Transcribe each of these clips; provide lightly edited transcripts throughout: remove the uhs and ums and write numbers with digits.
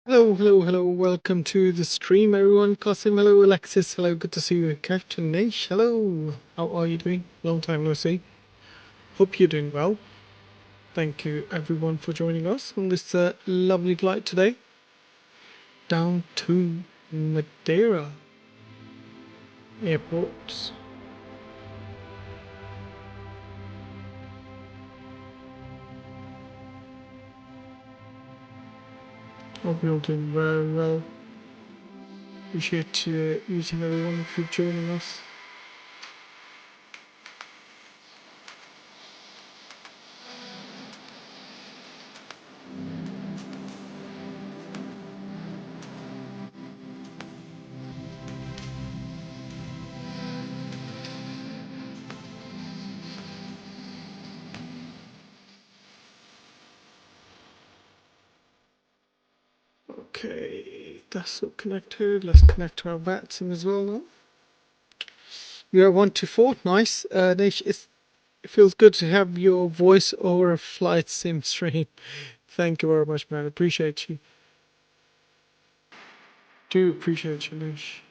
Hello, welcome to the stream everyone. Qasim, hello, Alexis, hello, good to see you. Captain Nish, hello, how are you doing? Long time no see. Hope you're doing well. Thank you everyone for joining us on this lovely flight today. Down to Madeira Airport. Hope you're doing very well. Appreciate each and everyone for joining us. Okay, that's all connected. Let's connect to our VATSIM as well now. We are 1 to 4. Nice. Nish, it feels good to have your voice over a flight sim stream. Thank you very much, man. Appreciate you. Do appreciate you, Nish.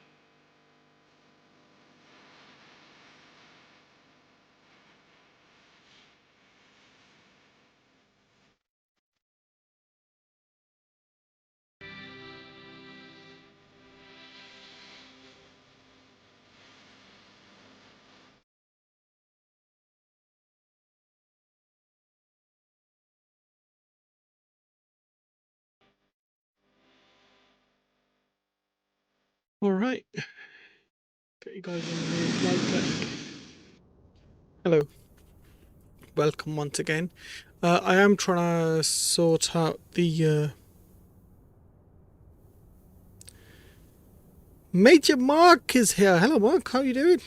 All right. Get you guys on the flight deck. Hello. Welcome once again. I am trying to sort out the Major Mark is here. Hello, Mark. How you doing?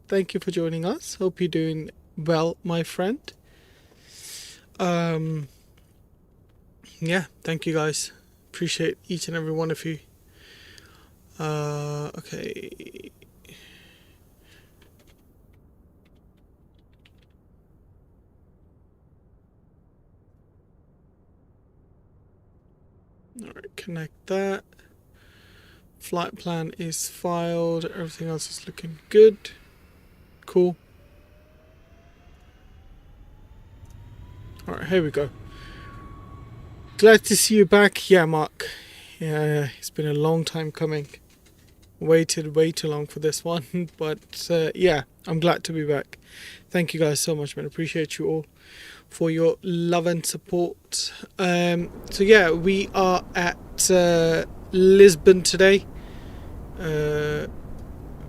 Thank you for joining us. Hope you're doing well, my friend. Yeah, thank you guys. Appreciate each and every one of you. Okay. Alright, connect that. Flight plan is filed. Everything else is looking good. Cool. Alright, here we go. Glad to see you back. Yeah, Mark. Yeah, it's been a long time coming. Waited way too long for this one. But yeah, I'm glad to be back. Thank you guys so much, man. Appreciate you all for your love and support. So yeah, we are at Lisbon today.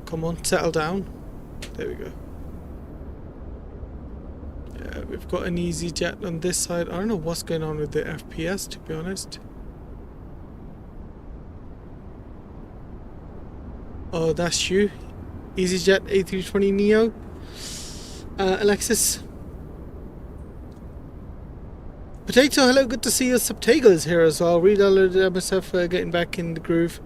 Come on, settle down. There we go. Yeah, we've got an EasyJet on this side. I don't know what's going on with the FPS, to be honest. Oh, that's you. EasyJet A320Neo. Alexis. Potato, hello, good to see you. Subtago's here as well. Redownloaded MSF, getting back in the groove.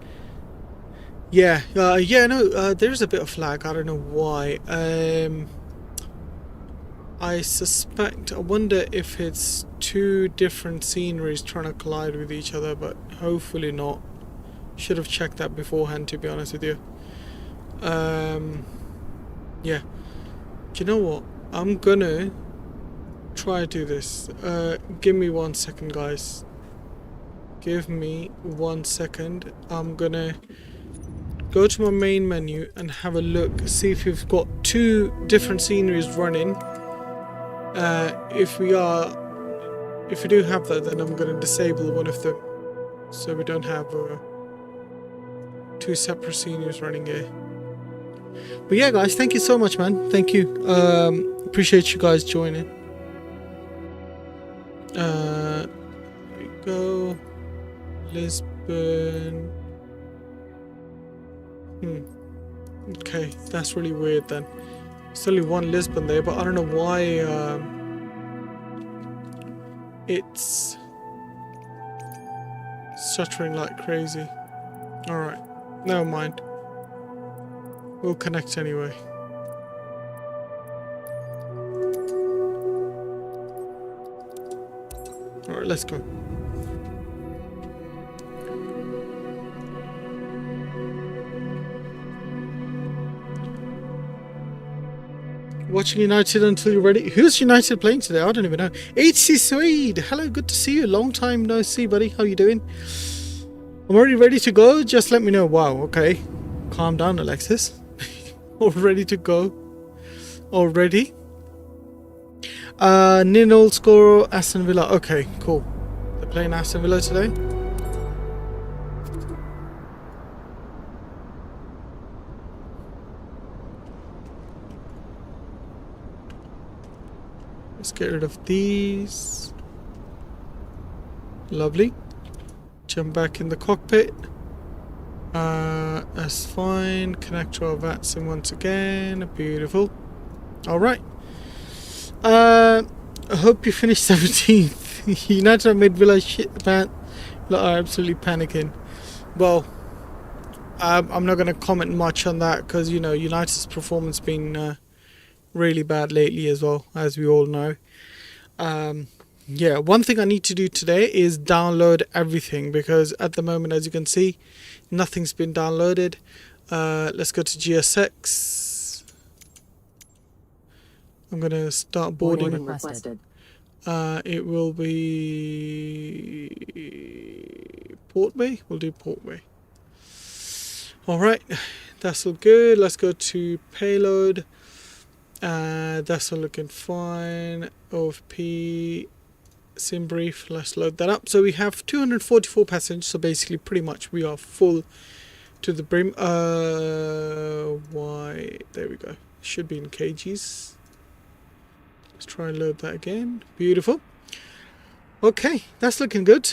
Yeah, there's a bit of lag. I don't know why. I suspect, I wonder if it's two different sceneries trying to collide with each other, but hopefully not. Should have checked that beforehand, to be honest with you. Yeah. Do you know what? I'm gonna try to do this. Give me 1 second, guys. Give me 1 second. I'm gonna go to my main menu and have a look, see if we've got two different sceneries running. If we do have that, then I'm gonna disable one of them, so we don't have two separate sceneries running here. But yeah, guys, thank you so much, man. Thank you. Appreciate you guys joining. There we go. Lisbon. Okay, that's really weird then. It's only one Lisbon there, but I don't know why it's stuttering like crazy. Alright, never mind. We'll connect anyway. Alright, let's go. Watching United until you're ready. Who's United playing today? I don't even know. HC Swede. Hello, good to see you. Long time no see, buddy. How you doing? I'm already ready to go. Just let me know. Wow, okay. Calm down, Alexis. All ready to go. Already. Nil score Aston Villa. Okay, cool. They're playing Aston Villa today. Let's get rid of these. Lovely. Jump back in the cockpit. That's fine. Connect to our VATSIM once again. Beautiful. Alright. I hope you finished 17th. United have made Villa shit are absolutely panicking. Well, I'm not going to comment much on that because, you know, United's performance been really bad lately as well, as we all know. Yeah, one thing I need to do today is download everything because at the moment, as you can see, nothing's been downloaded. Let's go to GSX. I'm going to start boarding. It will be Port Bay. We'll do Port Bay. Alright, that's all good. Let's go to payload. That's all looking fine. OFP sim brief. Let's load that up. So we have 244 passengers. So basically, pretty much we are full to the brim. Why? There we go. Should be in kgs. Let's try and load that again. Beautiful. Okay, that's looking good.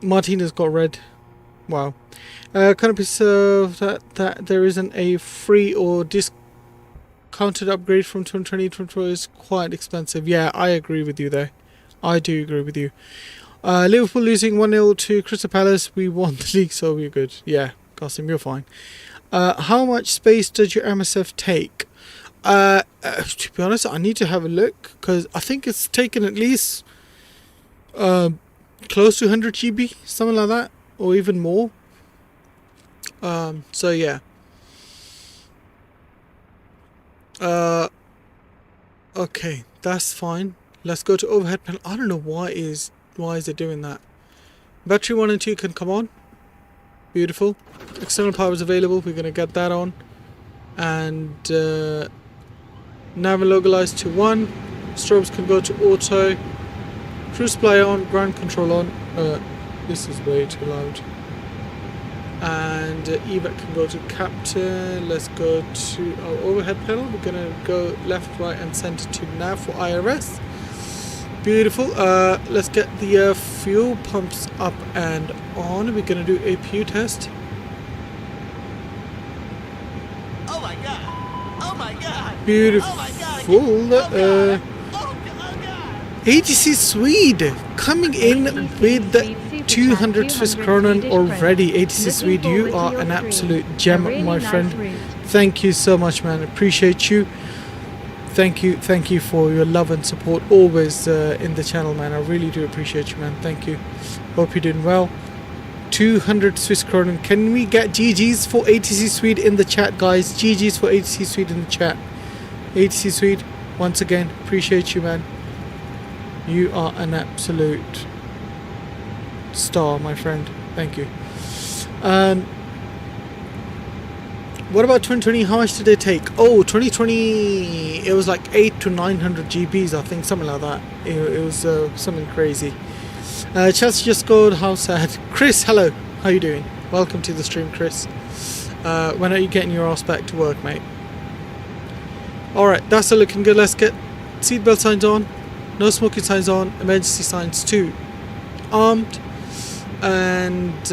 Martinez got red. Wow. Can it be served that there isn't a free or discounted upgrade from 2020 to 2024 is quite expensive? Yeah, I agree with you there. I do agree with you. Liverpool losing 1-0 to Crystal Palace. We won the league, so we're good. Yeah, Qasim, you're fine. How much space does your MSF take? To be honest, I need to have a look because I think it's taken at least close to 100 GB, something like that, or even more. So yeah. Okay, that's fine. Let's go to overhead panel. I don't know why is it doing that. Battery 1 and 2 can come on. Beautiful. External power is available. We're gonna get that on. And nav localized to 1. Strobes can go to auto. Cruise supply on. Ground control on. This is way too loud. And evac can go to captain. Let's go to our overhead panel. We're gonna go left, right, and center to nav for IRS. Beautiful. Let's get the fuel pumps up and on. We're gonna do a APU test. Oh my god! Oh my god! Beautiful. Oh my god! Oh god! ATC Swede coming in with the 200 Swiss kronen already. ATC Swede, you are an absolute gem, my friend. Thank you so much, man. Appreciate you. Thank you for your love and support always in the channel, man. I really do appreciate you, man. Thank you. Hope you're doing well. 200 Swiss kronen. Can we get GG's for ATC Swede in the chat, guys? GG's for ATC Swede in the chat. ATC Swede, once again, appreciate you, man. You are an absolute star, my friend. Thank you. What about 2020? How much did they take? Oh, 2020, it was like 800 to 900 GBs, I think, something like that. It was something crazy. Chelsea just scored. How sad. Chris, hello. How you doing? Welcome to the stream, Chris. When are you getting your ass back to work, mate? Alright, that's all looking good. Let's get seatbelt signs on. No smoking signs on. Emergency signs 2. Armed. And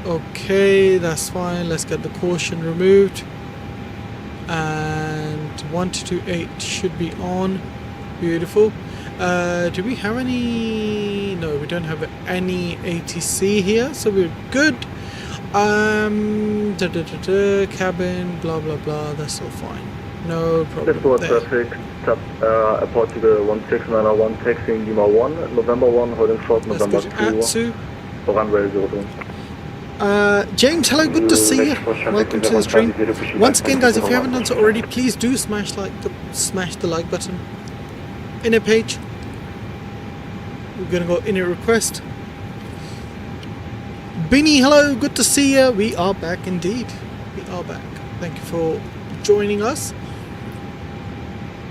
okay, that's fine. Let's get the caution removed. 1228 should be on. Beautiful. Do we have any? No, we don't have any ATC here, so we're good. Cabin, blah blah blah. That's all fine. No problem. Lisbon traffic, Portugal 1691, taxiing Lima 1, November 1, holding short, November 2, ASUS. runway 02. James, hello, good to see you. Welcome to the stream. Once again, guys, if you haven't done so already, please do smash the like button. In a page, we're gonna go in a request. Binny, hello, good to see you. We are back indeed. We are back. Thank you for joining us.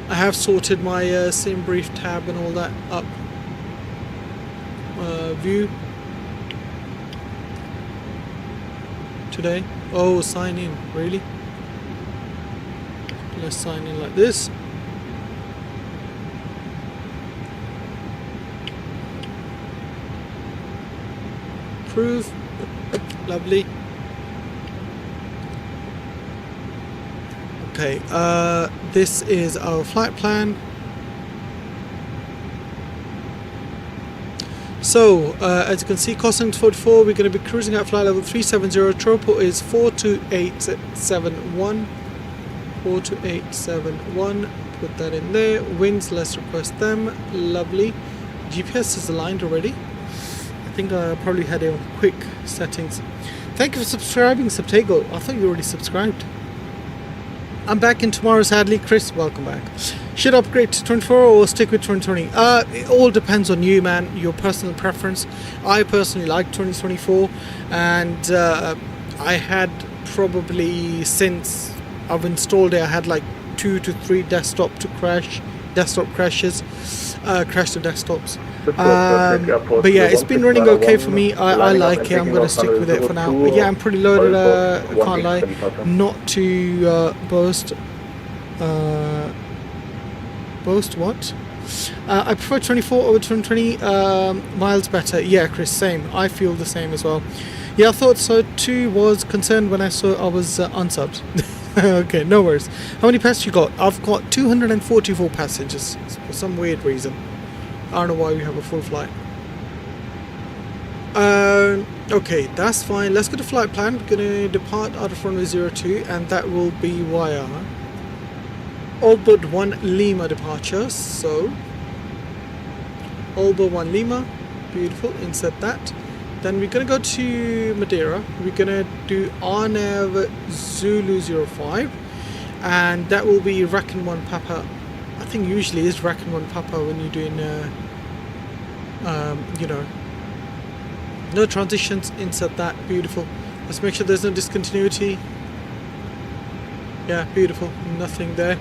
I have sorted my sim brief tab and all that up. View today. Oh, sign in, really? Let's sign in like this. Approve. Lovely. Okay, this is our flight plan. So, as you can see, costing 44, we're going to be cruising at flight level 370. Tropo is 42871. 42871. Put that in there. Winds, let's request them. Lovely. GPS is aligned already. I think I probably had it on quick settings. Thank you for subscribing, Subtago. I thought you already subscribed. I'm back in tomorrow, sadly. Chris, welcome back. Should upgrade to 24 or stick with 2020? It all depends on you, man. Your personal preference. I personally like 2024, and I had probably, since I've installed it, I had like 2 to 3 desktop crashes, crash the desktops. But yeah, it's been running okay for me. I like it. I'm going to stick with it for now. But yeah, I'm pretty loaded, can't lie. Not to boast. Boast what? I prefer 24 over 2020, miles better. Yeah, Chris, same. I feel the same as well. Yeah, I thought so too. Was concerned when I saw I was unsubbed. Okay, no worries. How many passengers you got? I've got 244 passengers for some weird reason. I don't know why we have a full flight. Okay, that's fine. Let's go to flight plan. We're gonna depart out of runway 02, and that will be via all but 1 Lima departure. So all but 1 Lima. Beautiful. Insert that. Then we're gonna go to Madeira. We're gonna do RNAV Zulu 05, and that will be Rakan 1 Papa. I think usually is Rakan 1 Papa when you're doing you know, no transitions. Insert that. Beautiful. Let's make sure there's no discontinuity. Yeah, beautiful. Nothing there.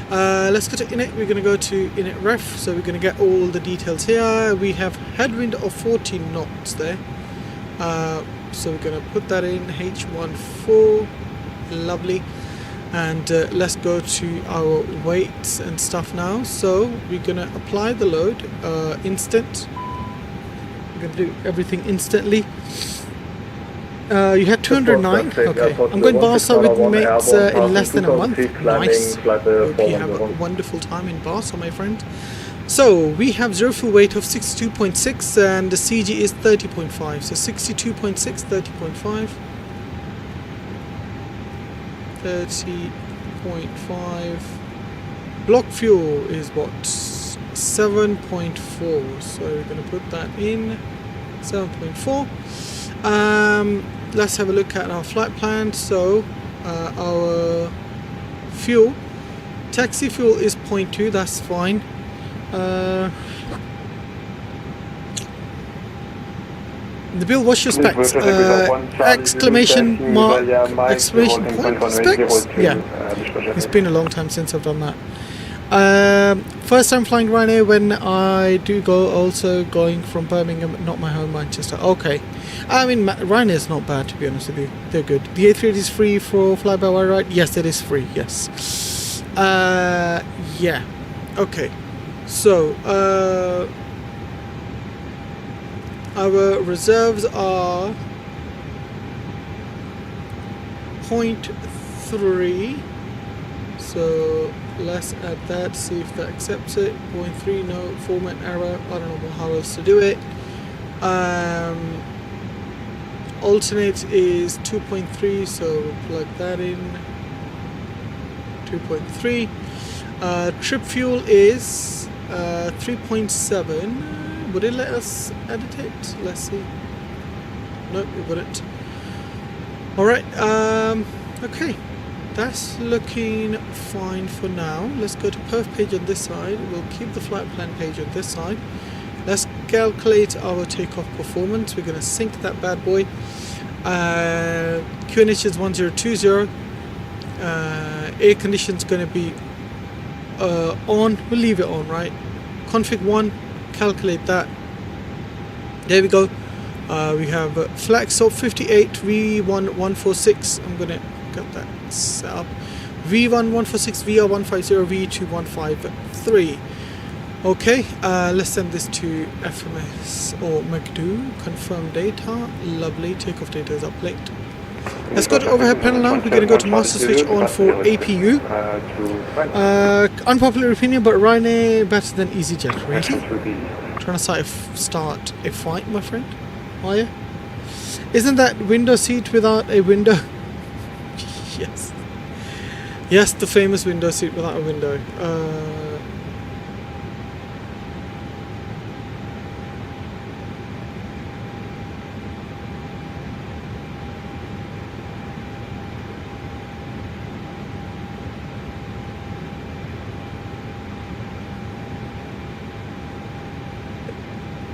Let's go to init. We're going to go to init ref, so we're going to get all the details here. We have headwind of 14 knots there, so we're going to put that in H14. Lovely. And let's go to our weights and stuff now. So we're going to apply the load instant. We're going to do everything instantly. You had 209. Okay, I'm going Barca with mates in less than a month. Nice. Hope you have a wonderful time in Barca, my friend. So we have zero fuel weight of 62.6 and the CG is 30.5. So 62.6, 30.5. 30.5. Block fuel is what? 7.4. So we're going to put that in 7.4. Let's have a look at our flight plan. So our fuel, taxi fuel is 0.2. That's fine. The bill, what's your specs? Exclamation mark, exclamation point specs? Yeah, it's been a long time since I've done that. First time flying Ryanair when I do go, also going from Birmingham, not my home, Manchester. Okay. I mean, Ryanair's not bad, to be honest with you. They're good. The A380 is free for fly-by-wire ride? Yes, it is free, yes. Yeah. Okay. So, our reserves are 0.3. So let's add that, see if that accepts it. 0.3, no, format error. I don't know how else to do it. Alternate is 2.3, so we'll plug that in. 2.3. Trip fuel is 3.7. Would it let us edit it? Let's see. Nope, we got it. Alright, okay. That's looking fine for now. Let's go to perf page on this side. We'll keep the flight plan page on this side. Let's calculate our takeoff performance. We're going to sync that bad boy. QNH is 1020. Air condition's going to be on. We'll leave it on, right? Config 1, calculate that. There we go. We have flex of 58 V1146. I'm going to get that set up. V1146, VR150, V2153. Okay, let's send this to FMS or M.2. Confirm data. Lovely. Takeoff data is uplinked. Let's go to overhead panel now. We're going to go to master switch on for APU. Unpopular opinion, but Ryzen better than EasyJet. Really? Trying to start a fight, my friend? Are you? Isn't that window seat without a window? Yes. Yes, the famous window seat without a window.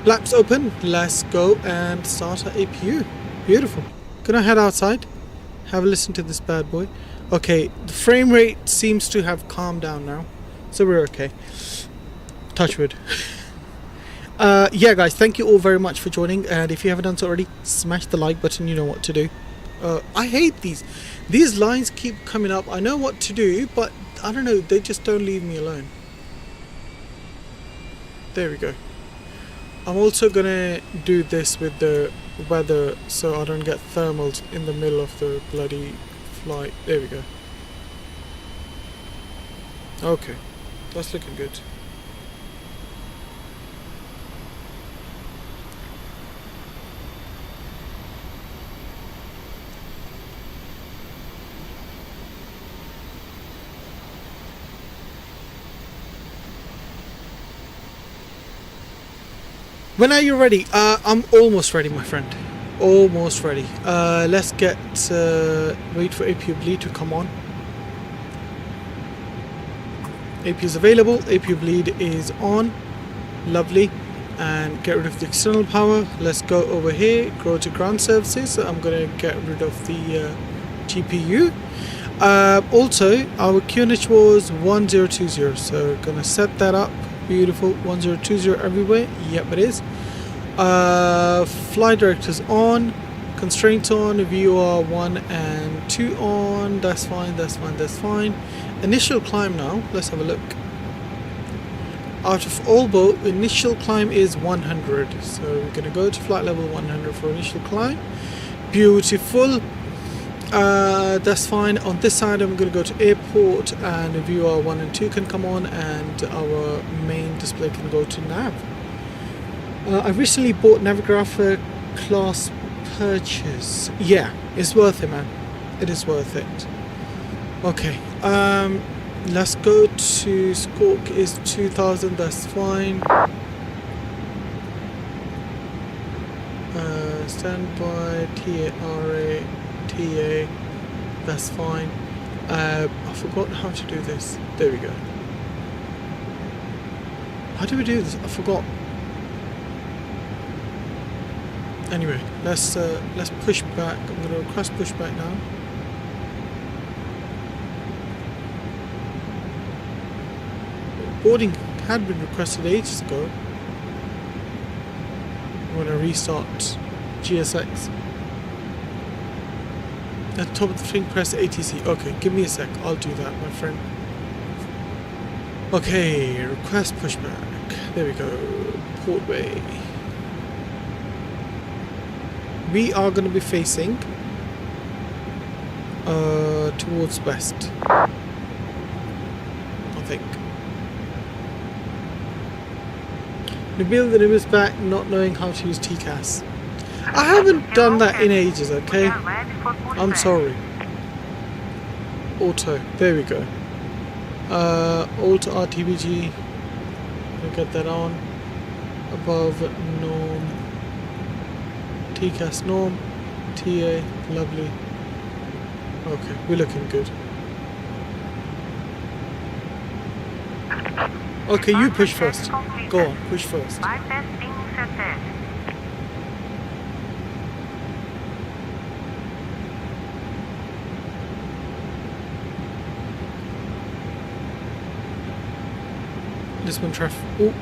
Flaps open. Let's go and start our APU. Beautiful. Gonna head outside. Have a listen to this bad boy. Okay, the frame rate seems to have calmed down now, so we're okay. Touch wood. Yeah, guys, thank you all very much for joining, and if you haven't done so already, smash the like button. You know what to do. I hate these lines keep coming up. I know what to do, but I don't know, they just don't leave me alone. There we go. I'm also gonna do this with the weather so I don't get thermals in the middle of the bloody flight. There we go. Okay, that's looking good. When are you ready? I'm almost ready, my friend. Almost ready. Let's get wait for APU bleed to come on. APU is available. APU bleed is on. Lovely. And get rid of the external power. Let's go over here. Go to ground services. I'm gonna get rid of the GPU. Also, our QNH was 1020, so gonna set that up. Beautiful. 1020 everywhere. Yep, it is. Flight directors on, constraints on, VOR 1 and 2 on. That's fine, that's fine, that's fine. Initial climb now. Let's have a look. Out of all boat, initial climb is 100. So we're gonna go to flight level 100 for initial climb. Beautiful. That's fine. On this side I'm going to go to airport, and VOR 1 and 2 can come on, and our main display can go to nav. I recently bought Navigrapher class purchase. Yeah, it's worth it, man. It is worth it. Okay, let's go to Squawk is 2000, that's fine. Standby, TARA, TA, that's fine. I forgot how to do this. There we go. How do we do this? I forgot. Anyway, let's push back. I'm going to request pushback now. Boarding had been requested ages ago. I'm going to restart GSX. At the top of the thing, press ATC. Okay, give me a sec. I'll do that, my friend. Okay, request pushback. There we go. Portway. We are going to be facing towards west. think. Nabil the Noob is back, not knowing how to use TCAS. I haven't done that in ages, okay? I'm sorry. Auto, there we go. Auto RTBG. We'll get that on. Above norm. TCAS norm. TA, lovely. Okay, we're looking good. Okay, you push first. Go on, push first. Lisbon traffic. Oh,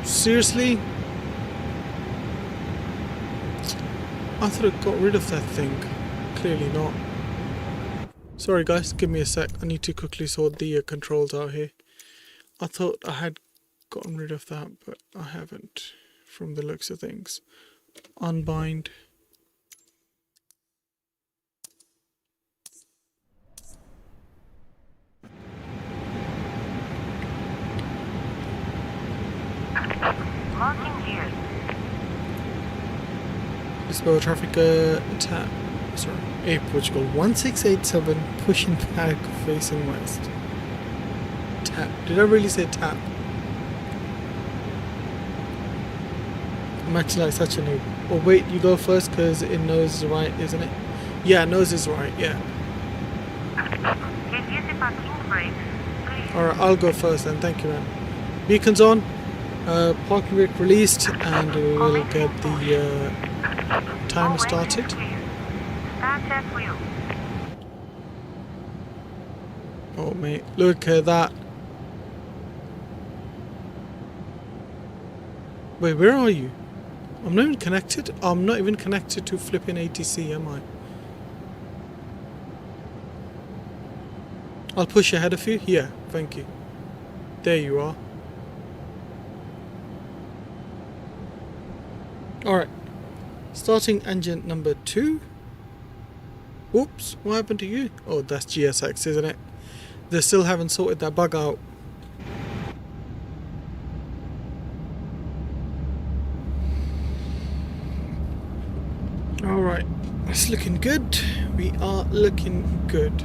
seriously? I thought it got rid of that thing. Clearly not. Sorry guys, give me a sec. I need to quickly sort the controls out here. I thought I had gotten rid of that, but I haven't from the looks of things. Unbind. Locking gear. Lisbon traffic tap. Sorry. A Portugal 1687 pushing back facing west. Tap. Did I really say tap? I'm actually like such a noob. Oh wait, you go first because it knows right, isn't it? Yeah, nose is right, yeah. Can use the parking brake, please. Alright, I'll go first then, thank you man. Beacons on, parking brake released, and we'll get the timer started. Start at wheel. Oh mate, look at that. Wait, where are you? I'm not even connected. I'm not even connected to flipping ATC, am I? I'll push ahead of you. Yeah, thank you. There you are. Alright. Starting engine number 2. Oops, what happened to you? Oh, that's GSX, isn't it? They still haven't sorted that bug out. Alright, it's looking good. We are looking good.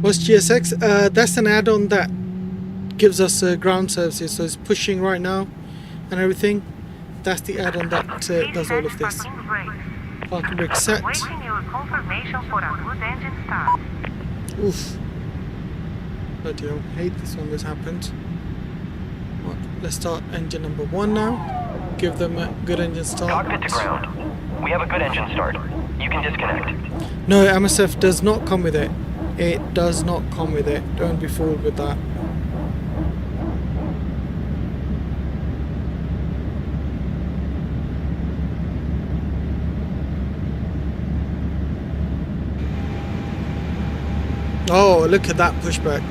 What's GSX? That's an add-on that gives us ground services, so it's pushing right now and everything. That's the add-on that does all of this. Parking brake set. Waiting your confirmation for a good engine start. Oof. Bloody hell, hate this when this happens. Right, let's start engine number 1 now. Give them a good engine start. Cockpit to ground. We have a good engine start. You can disconnect. No, MSF does not come with it. It does not come with it. Don't be fooled with that. Oh, look at that pushback.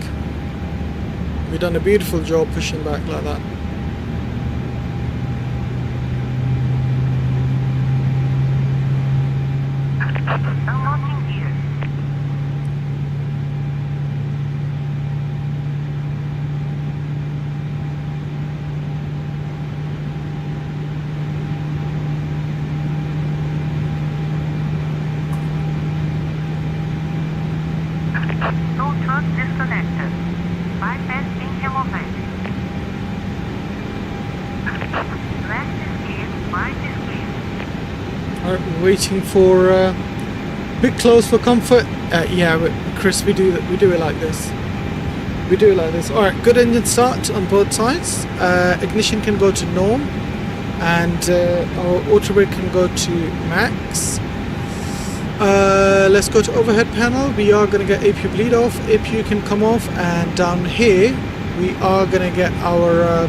We've done a beautiful job pushing back like that. Unlocking gear. Tow truck disconnected. Bypass being removed. Left is clear, right is clear. Alright, we're waiting for bit close for comfort. Yeah, but Chris, we do it like this. We do like this. Alright, good engine start on both sides. Ignition can go to norm, and our auto brake can go to max. Let's go to overhead panel. We are going to get APU bleed off. APU can come off, and down here we are going to get our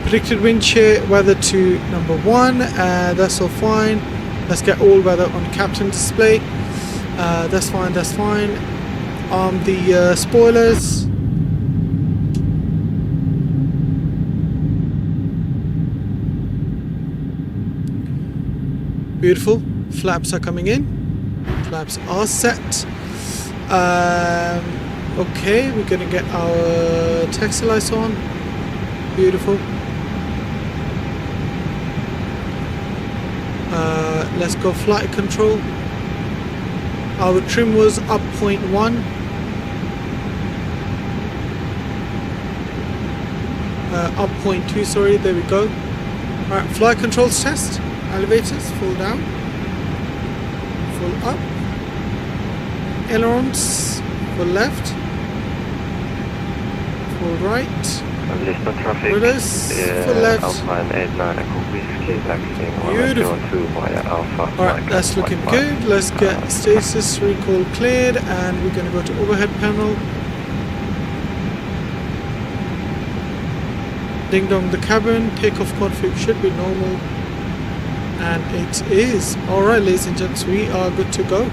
predicted wind shear weather to number 1. That's all fine. Let's get all weather on captain display. That's fine, that's fine. The spoilers. Beautiful. Flaps are coming in. Flaps are set. Okay, we're gonna get our taxi lights on. Beautiful. Let's go flight control. Our trim was up 0.1. Up 0.2, sorry, there we go. Alright, flight controls test. Elevators, full down. Full up. Ailerons, full left. Full right. Lisbon traffic, Ruders, full left. Alpine 89 Echo Whiskey, taxiing Beautiful. 102 via Alpha. Alright, that's looking good. Let's get stasis recall cleared, and we're going to go to overhead panel. Ding dong the cabin, takeoff config should be normal, and it is. Alright, ladies and gents, we are good to go.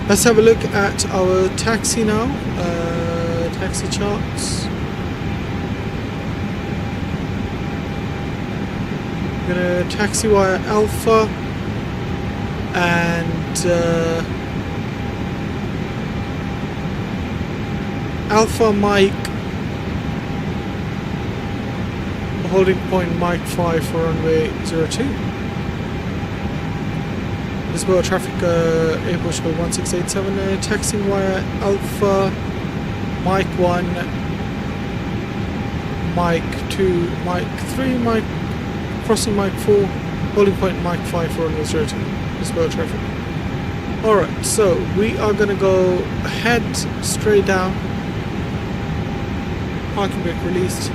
Let's have a look at our taxi now. Taxi charts. We're gonna taxi via Alpha, and Alpha Mike, holding point Mike 5 for runway 02. Lisbon traffic Air Portugal 1687, taxiing via Alpha Mike 1, Mike 2, Mike 3, Mike crossing Mike 4, holding point Mike 5 for runway 02. Lisbon traffic. Alright, so we are going to go head straight down. Parking brake released.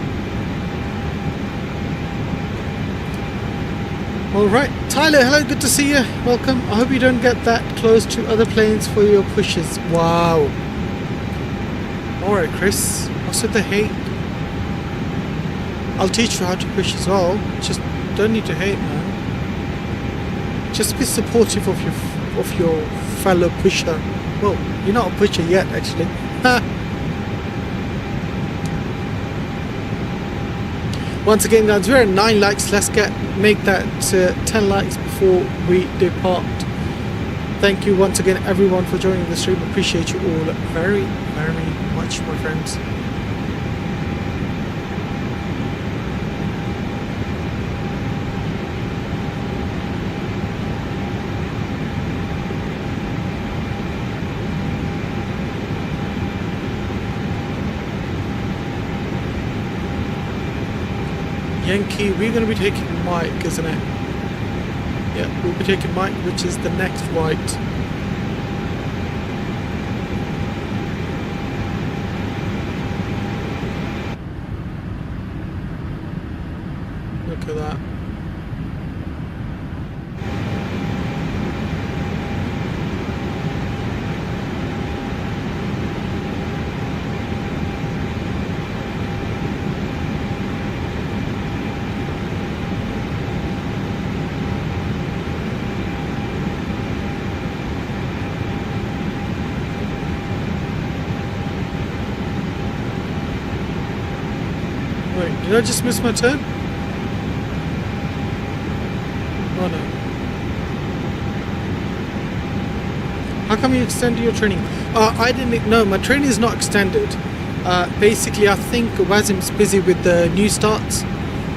Alright, Tyler, hello, good to see you. Welcome. I hope you don't get that close to other planes for your pushes. Wow. Alright, Chris, what's with the hate? I'll teach you how to push as well. Just don't need to hate, man. Just be supportive of your fellow pusher. Well, you're not a pusher yet, actually. Once again, guys, we're at 9 likes. Let's make that 10 likes before we depart. Thank you once again, everyone, for joining the stream. Appreciate you all very, very much, my friends. Yankee, we're going to be taking Mike, isn't it? Yeah, we'll be taking Mike, which is the next white. Look at that. Did I just miss my turn? Oh no. How come you extended your training? I didn't know, my training is not extended. Basically, I think Wazim's busy with the new starts,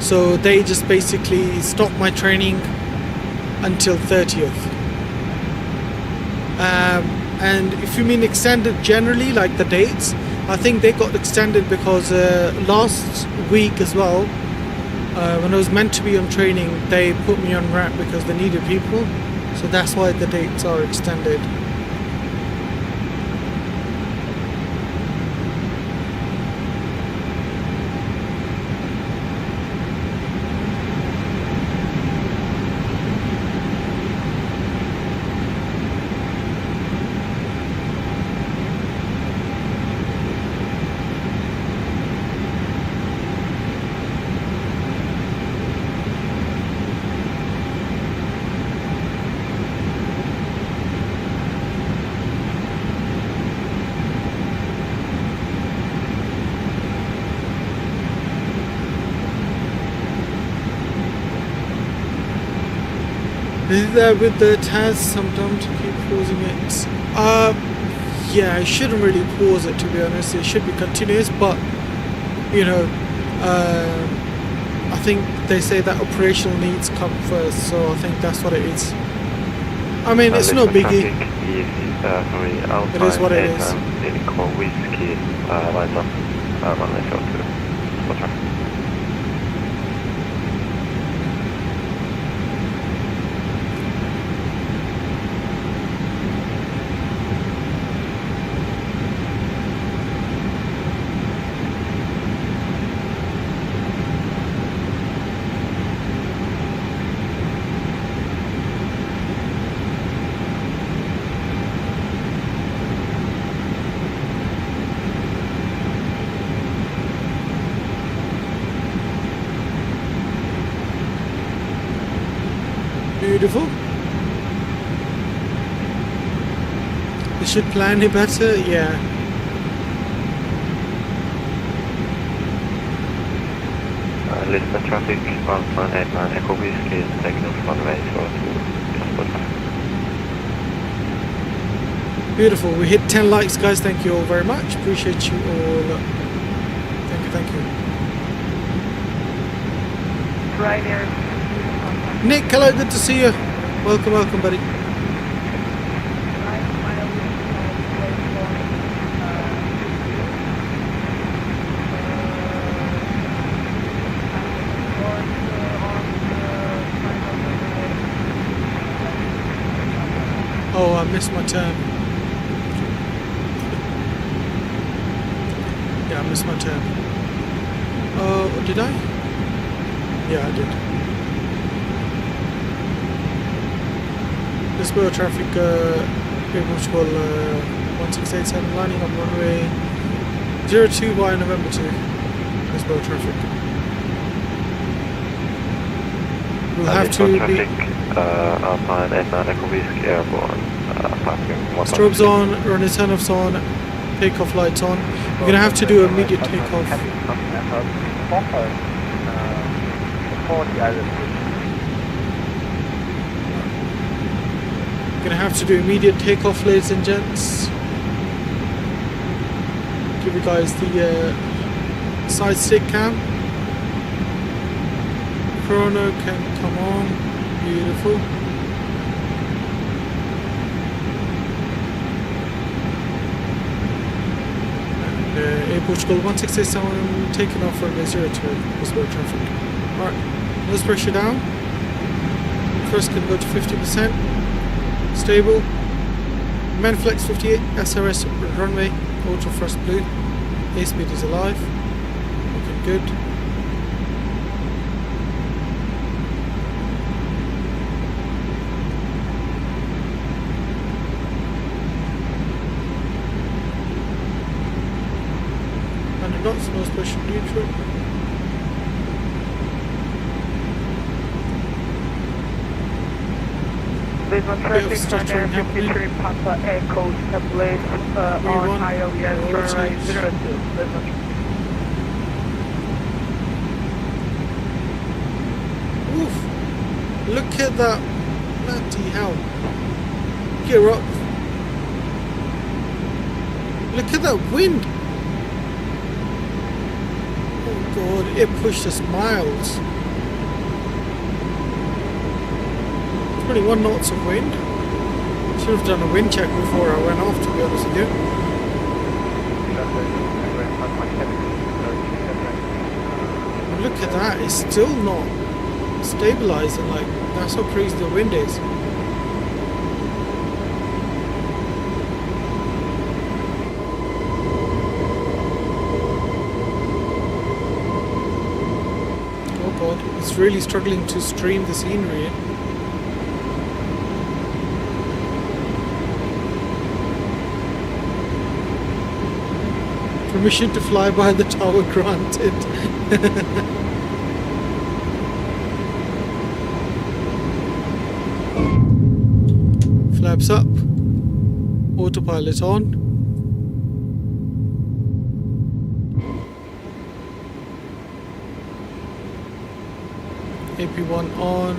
so they just basically stopped my training until 30th. And if you mean extended generally, like the dates, I think they got extended because last week as well, when I was meant to be on training, they put me on ramp because they needed people, so that's why the dates are extended. Is there with the TAS sometime to keep pausing it? Yeah, I shouldn't really pause it, to be honest. It should be continuous, but you know, I think they say that operational needs come first, so I think that's what it is. I mean, it's no Lisbon biggie. traffic is, sorry, Alpine It is what it is. Echo Whiskey, line up, runway 02, spot traffic. Beautiful. They should plan it better, yeah. Lisbon traffic, Alpine 89 Echo Whiskey is taking off runway 02, spot traffic. Beautiful. We hit 10 likes, guys. Thank you all very much. Appreciate you all. Thank you. Right here. Nick, hello, good to see you. Welcome, buddy. Oh, I missed my turn. Yeah, I missed my turn. Oh, did I? Yeah, I did. Lisbon traffic, Portugal 1687 landing on runway 02 by November 2. Lisbon traffic. We'll have to Lisbon be... traffic, Alpine 89 Echo Whiskey airborne, passing 1. Strobes on, running turn-offs on, takeoff lights on. We're gonna have to do immediate takeoff. Gonna have to do immediate takeoff, ladies and gents. Give you guys the side stick cam. Chrono can come on. Beautiful. And Air Portugal 1687 taking off from 02 Lisbon traffic. Alright, nose pressure down. First can go to 50%. Stable. Manflex 58 SRS runway. Auto first blue. A-speed is alive. Looking good. Knots, no special neutral. Lisbon traffic, stuttering happening. 53 Papa Echo, established on ILS runway 02. Lisbon. Oof! Look at that! Bloody hell! Gear up! Look at that wind! Oh god, it pushed us miles. 21 knots of wind. Should have done a wind check before I went off, to be honest with you. Look at that, it's still not stabilizing, like, that's how crazy the wind is. Oh god, it's really struggling to stream the scenery. Permission to fly by the tower granted. Flaps up. Autopilot on. AP1 on.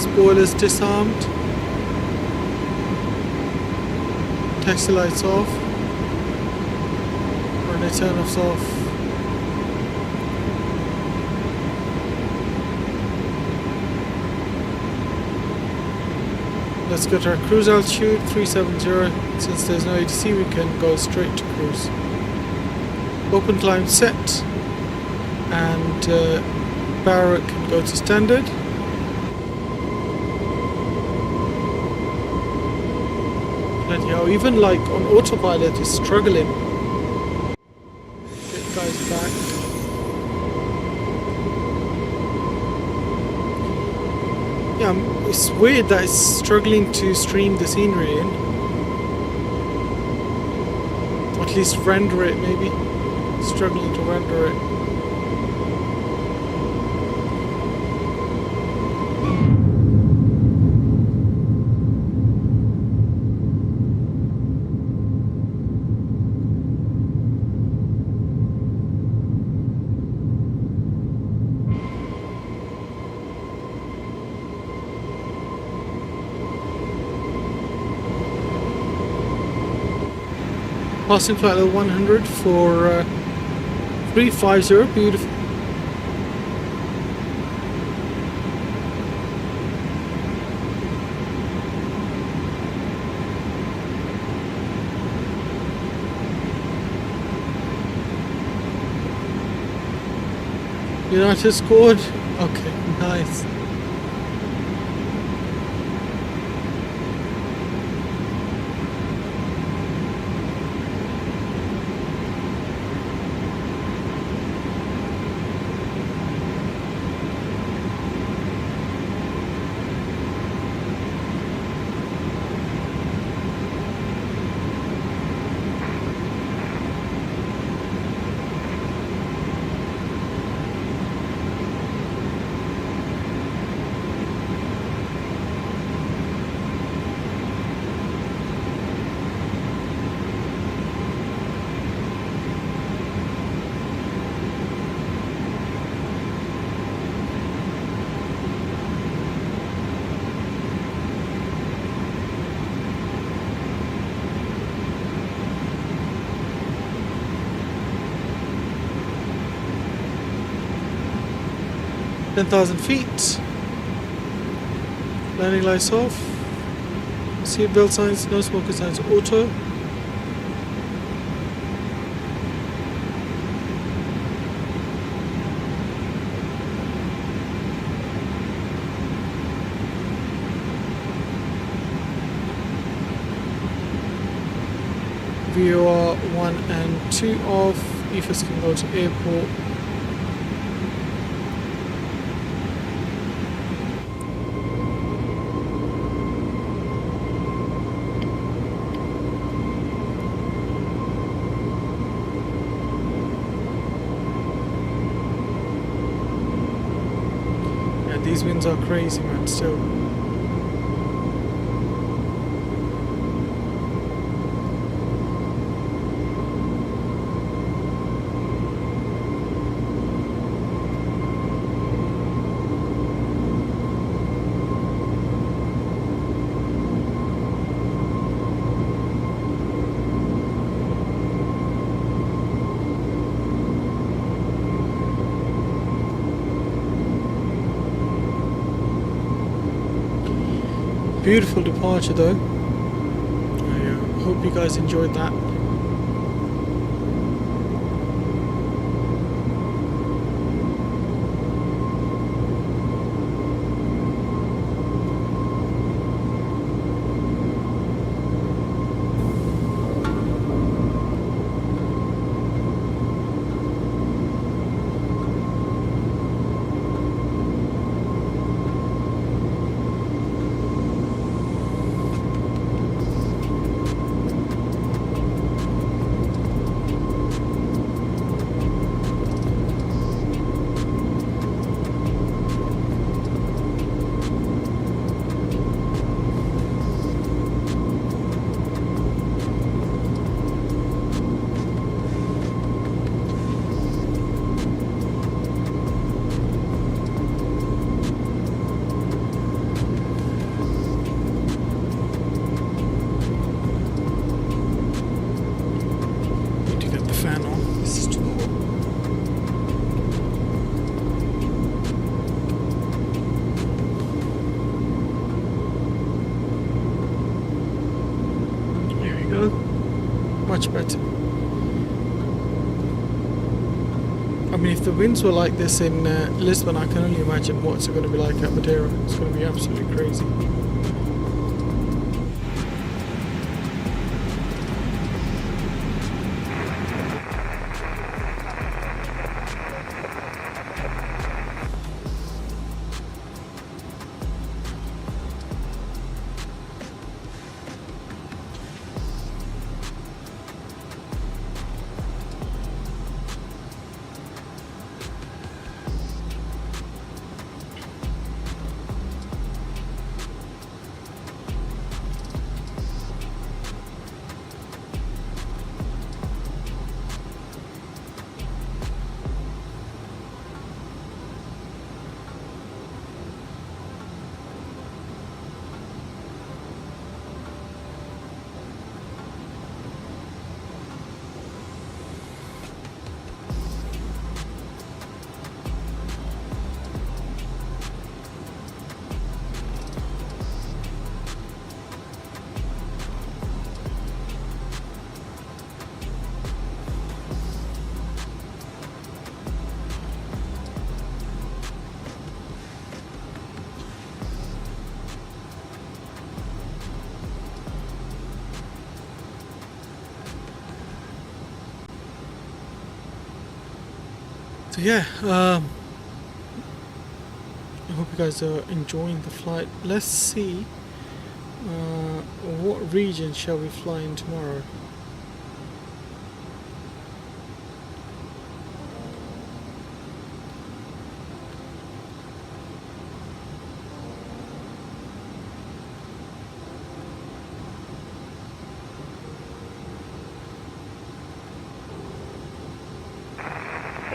Spoilers disarmed. Taxi lights off. Or they turn us off. Let's go to our cruise altitude 370. Since there's no ATC, we can go straight to cruise. Open climb set, and Barrett can go to standard. And yeah, even like on autopilot is struggling. Get guys back. Yeah, it's weird that it's struggling to stream the scenery in. Or at least render it, maybe. Struggling to render it. Passing flight level 100 for 350, beautiful. United scored? Okay, nice. $10,000 feet. Landing lights off. Seatbelt signs, no smoker signs, auto. VOR 1 and 2 off. EFS can go to airport. These winds are crazy, man, still. Beautiful departure though. I hope you guys enjoyed that. better. I mean, if the winds were like this in Lisbon, I can only imagine what's it going to be like at Madeira. It's going to be absolutely crazy. So yeah, I hope you guys are enjoying the flight. Let's see what region shall we fly in tomorrow.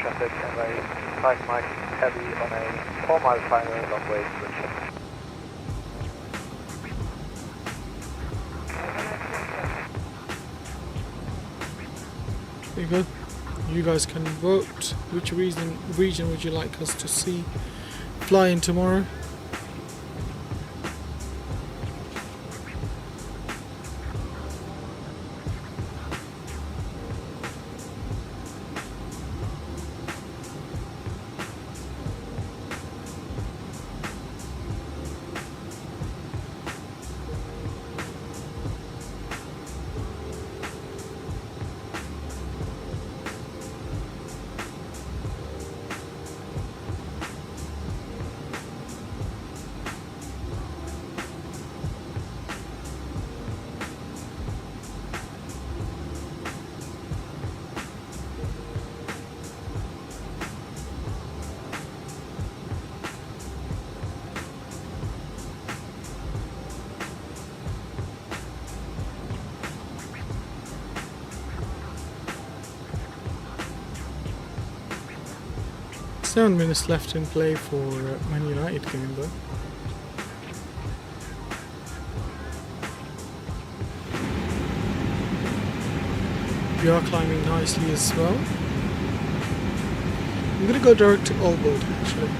Traffic and a 5 mic heavy on a 4 mile final long way switch. There you go. You guys can vote which region would you like us to see fly in tomorrow. Seven minutes left in play for Man United game though. We are climbing nicely as well. I'm gonna go direct to Allboard actually.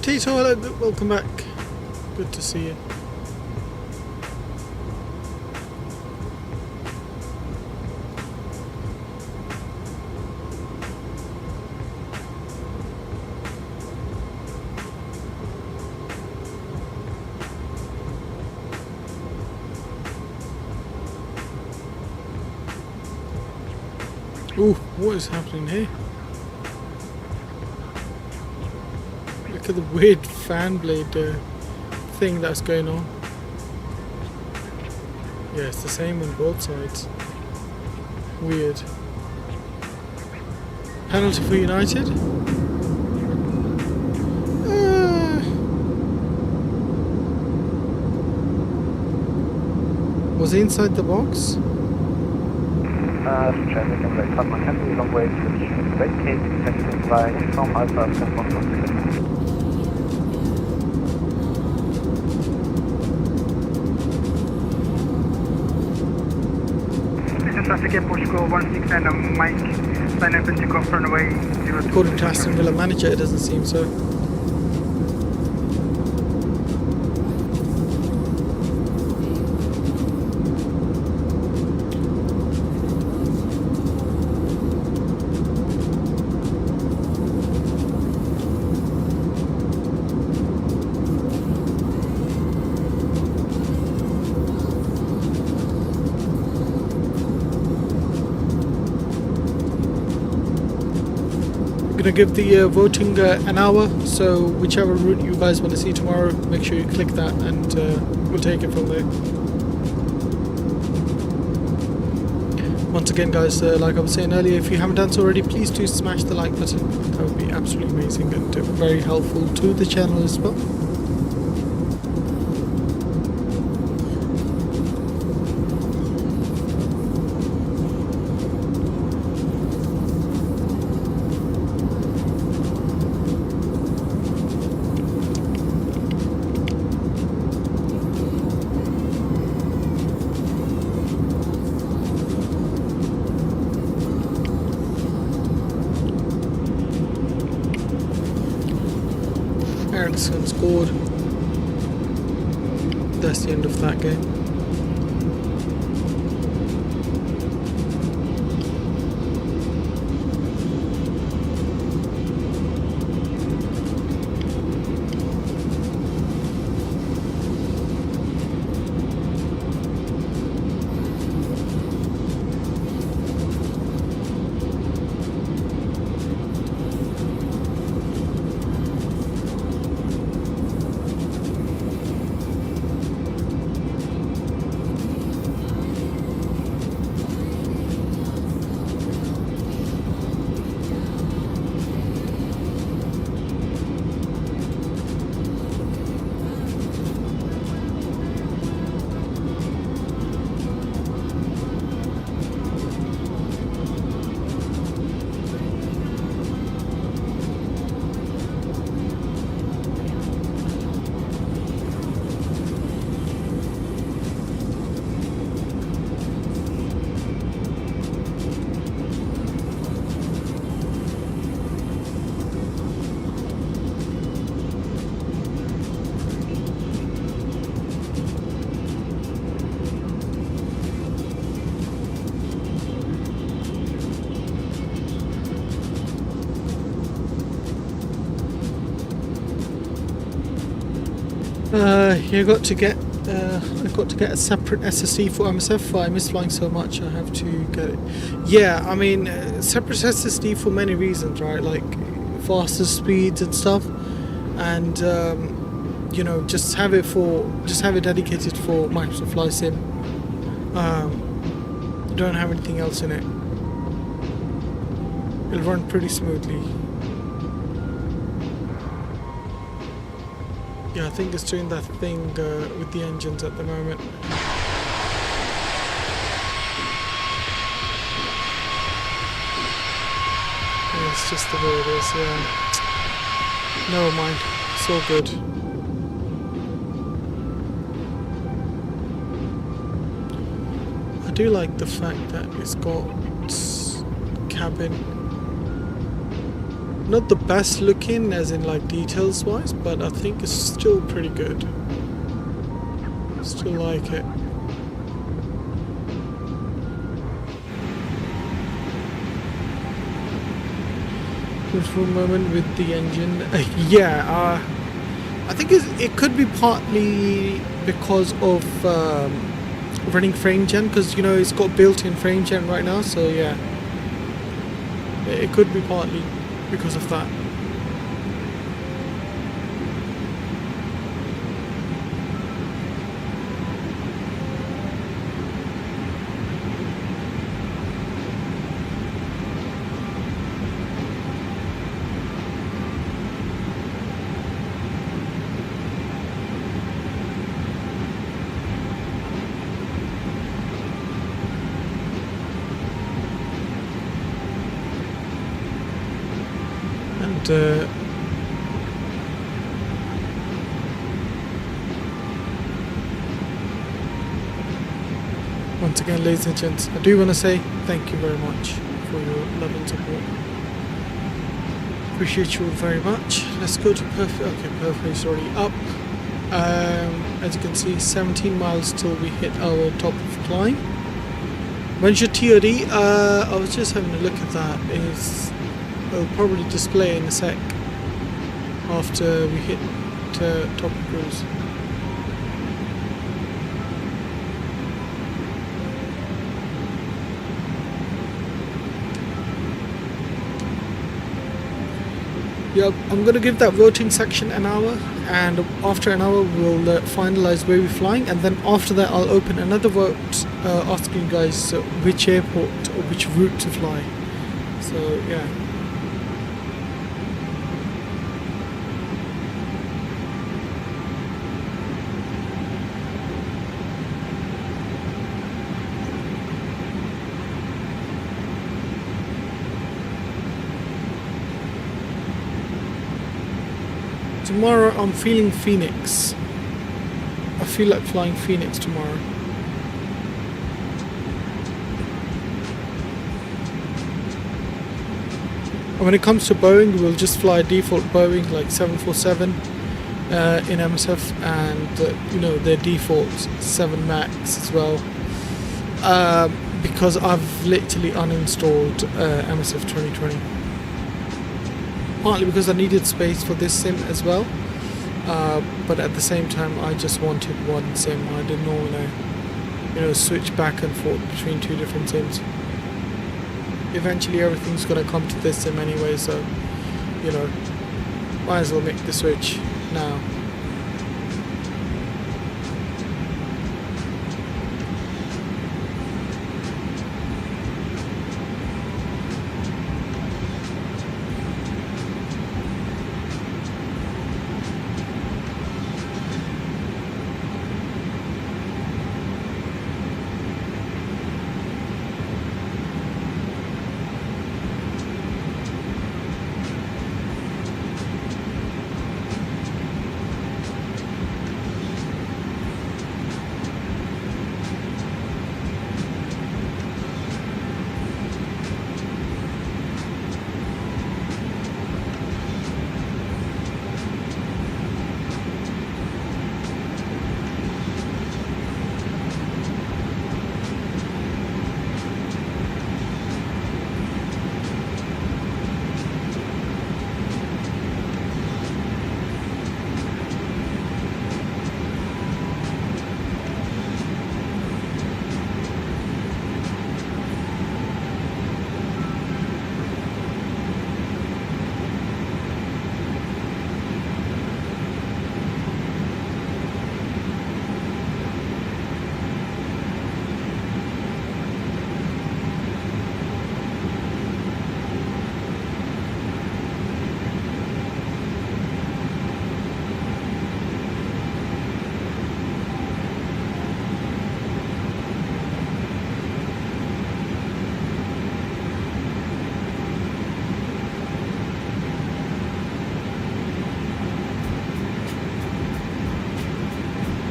Potato, hello, welcome back. Good to see you. Ooh, what is happening here? Look at the weird fan blade thing that's going on. Yeah, it's the same on both sides. Weird. Penalty for United? Was he inside the box? Traffic and right front McKenzie, long way switch. Vacating taxi flying from Alpha 1016. Traffic at Portugal 169 and Mike, sign up and take off runway 02. According to Aston Villa manager, it doesn't seem so. Gonna give the voting an hour, so whichever route you guys want to see tomorrow, make sure you click that and we'll take it from there. Once again guys, like I was saying earlier, if you haven't done so already, please do smash the like button. That would be absolutely amazing and very helpful to the channel as well. Ericsson scored. That's the end of that game. I got to get a separate SSD for MSF. I miss flying so much, I have to get it. Yeah, I mean, separate SSD for many reasons, right? Like faster speeds and stuff, and you know, just have it dedicated for Microsoft Flight Sim. Don't have anything else in it. It'll run pretty smoothly. Yeah, I think it's doing that thing with the engines at the moment. Yeah, it's just the way it is, yeah. Never mind, it's all good. I do like the fact that it's got cabin. Not the best looking as in like details wise, but I think it's still pretty good. Still like it. For a moment with the engine. Yeah, I think it could be partly because of running frame gen, because you know it's got built-in frame gen right now, so yeah. It could be partly because of that. once again, ladies and gents, I do want to say thank you very much for your love and support. Appreciate you all very much. Let's go to Perfect. Okay, Perfect is already up. As you can see, 17 miles till we hit our top of climb. When's your TOD? I was just having a look at that. It'll probably display in a sec after we hit top of cruise. Yep, I'm going to give that voting section an hour, and after an hour we'll finalize where we're flying, and then after that I'll open another vote asking you guys which airport or which route to fly. So yeah. Tomorrow I'm feeling Phoenix. I feel like flying Phoenix tomorrow. And when it comes to Boeing, we'll just fly default Boeing like 747 in MSF, and you know, their default 7 Max as well. Because I've literally uninstalled MSF 2020. Partly because I needed space for this sim as well, but at the same time I just wanted one sim. I didn't want to, you know, switch back and forth between 2 different sims. Eventually everything's gonna come to this sim anyway, so you know, might as well make the switch now.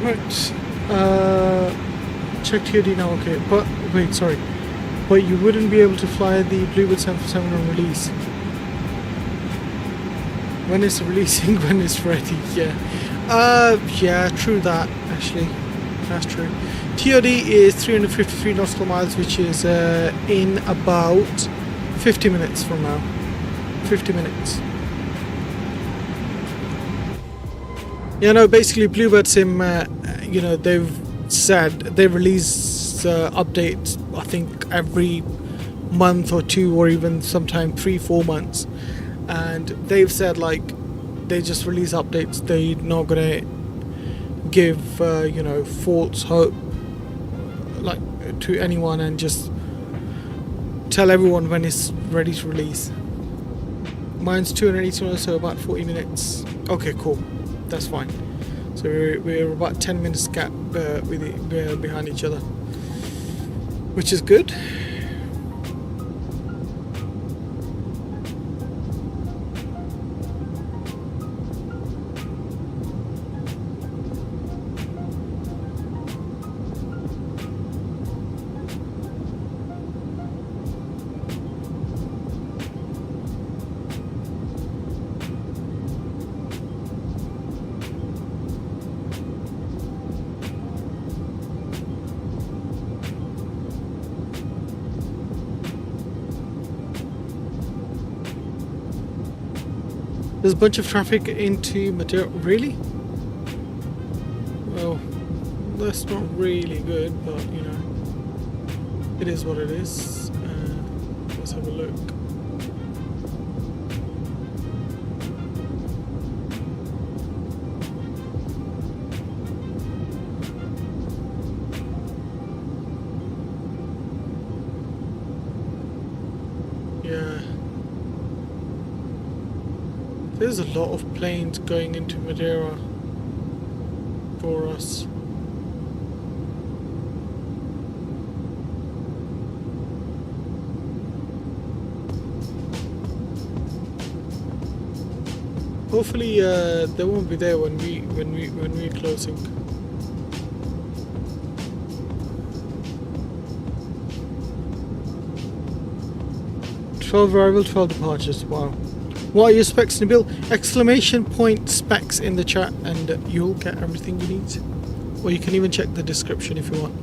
Right, check TOD now, okay, but wait, sorry, but you wouldn't be able to fly the Bluebird 747 on release. When it's releasing, when it's ready, yeah. Yeah, true that, actually, that's true. TOD is 353 nautical miles, which is in about 50 minutes from now. 50 minutes. Yeah, no, basically Bluebird Sim, you know, they've said they release updates, I think, every month or 2, or even sometime 3-4 months. And they've said, like, they just release updates. They're not going to give, you know, false hope, like, to anyone, and just tell everyone when it's ready to release. Mine's 280, so about 40 minutes. Okay, cool. That's fine. So we're about 10 minutes gap behind each other, which is good. There's a bunch of traffic into Madeira. Really? Well, that's not really good, but you know, it is what it is. Let's have a look. Yeah. There's a lot of planes going into Madeira for us. Hopefully they won't be there when we're closing. Arrival, 12 departures. Wow. What are your specs, Nabil? Exclamation point specs in the chat and you'll get everything you need. Or you can even check the description if you want.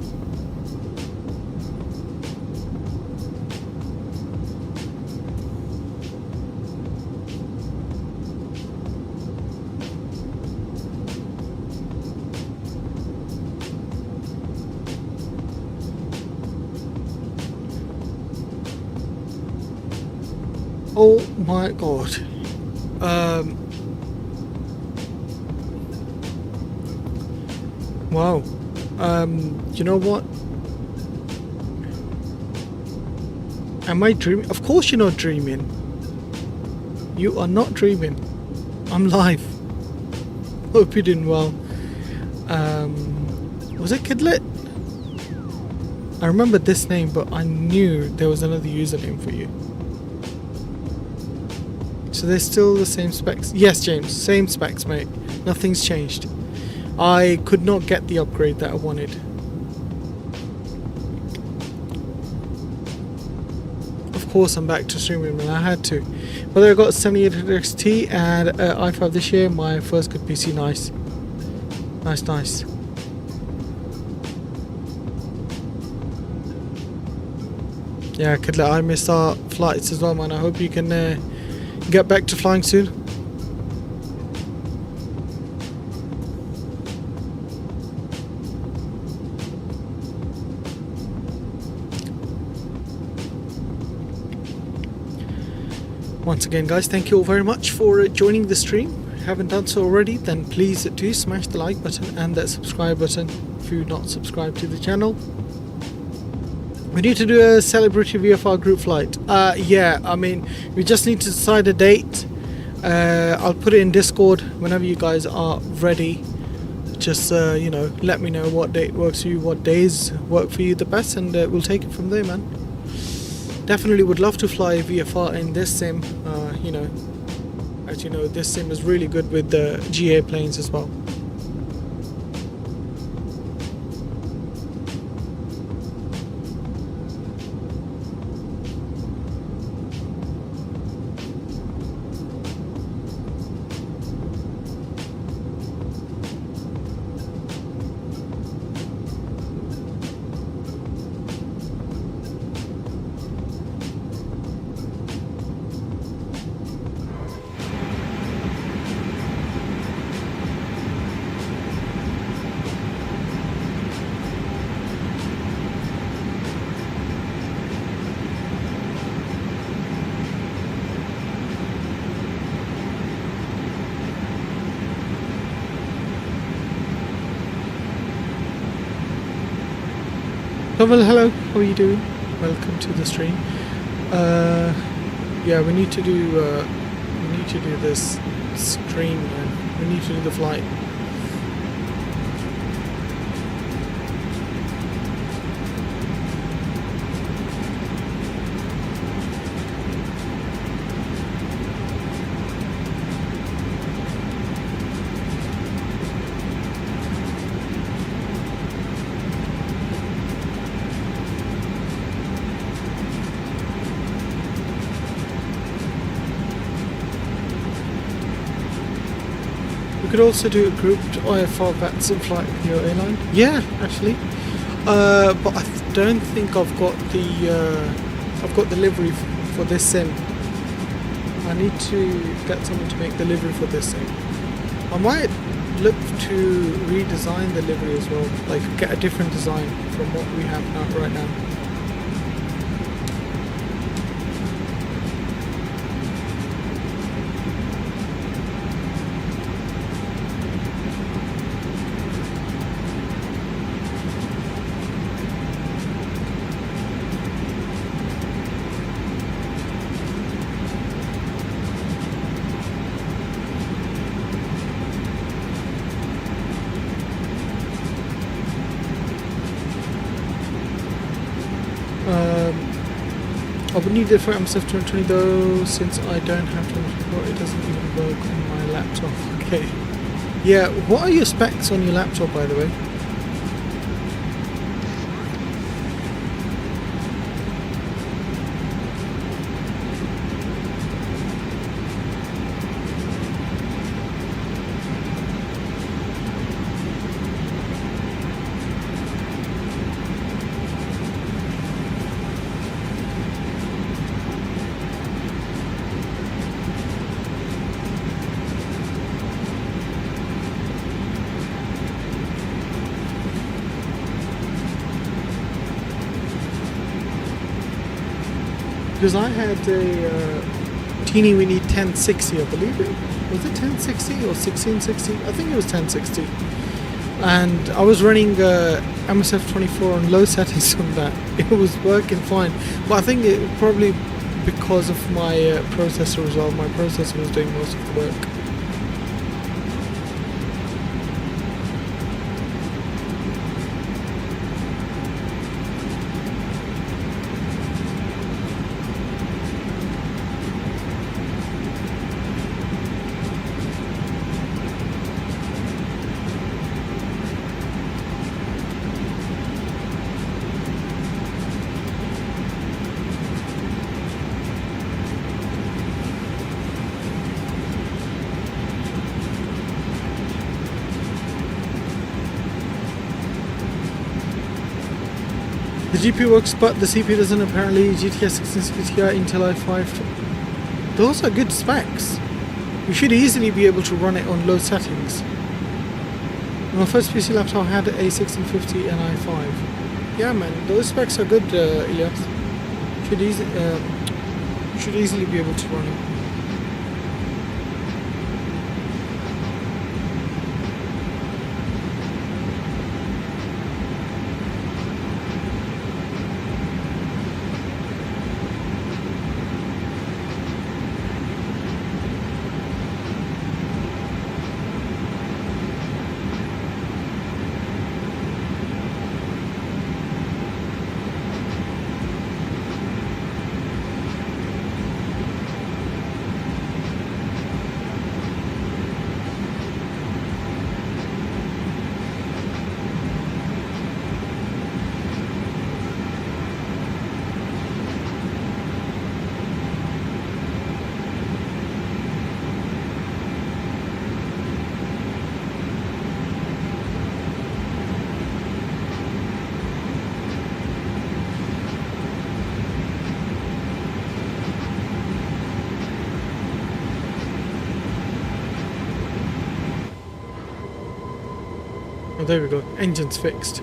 Oh my god. Wow. You know what? Am I dreaming? Of course you're not dreaming. You are not dreaming. I'm live. Hope you're doing well. Was it Kidlet? I remember this name, but I knew there was another username for you. So they're still the same specs? Yes, James, same specs, mate. Nothing's changed. I could not get the upgrade that I wanted. Of course, I'm back to streaming when I had to. But I got 7800 XT and i5 this year. My first good PC. Nice. Nice. Yeah, Kidlet, I missed our flights as well, man. I hope you can get back to flying soon. Once again, guys, thank you all very much for joining the stream. If you haven't done so already, then please do smash the like button and that subscribe button if you're not subscribed to the channel. We need to do a celebrity VFR group flight. Yeah, I mean, we just need to decide a date. I'll put it in Discord whenever you guys are ready. Just, you know, let me know what date works for you, what days work for you the best, and we'll take it from there, man. Definitely would love to fly a VFR in this sim. You know, as you know, this sim is really good with the GA planes as well. Oh, well, hello, how are you doing? Welcome to the stream. Yeah, we need to do this stream, man. We need to do the flight. Could also do a grouped IFR VATSIM flight with your airline. Yeah, actually, but I don't think I've got the livery for this sim. I I need to get someone to make the livery for this thing. I might look to redesign the livery as well, like get a different design from what we have now, right now. I would need it for MSF 2020 though, since I don't have 2024, it doesn't even work on my laptop. Okay. Yeah, what are your specs on your laptop, by the way? Because I had a teeny weeny 1060, I believe it was it 1060 or 1660. I think it was 1060, and I was running MSF 24 on low settings on that. It was working fine, but I think it probably because of my processor as well. My processor was doing most of the work. The GPU works, but the CPU doesn't apparently. GTX 1660 Ti, Intel i5. Those are good specs. You should easily be able to run it on low settings. My first PC laptop had a 1650 and i5. Yeah, man, those specs are good, Ilyas. Should easily be able to run it. Oh, there we go. Engine's fixed.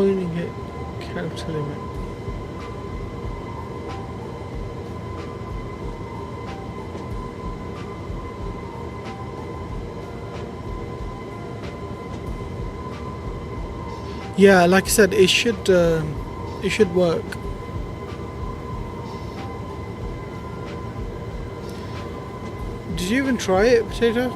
owning it, character limit. Yeah, like I said, it should work. Did you even try it, Potato?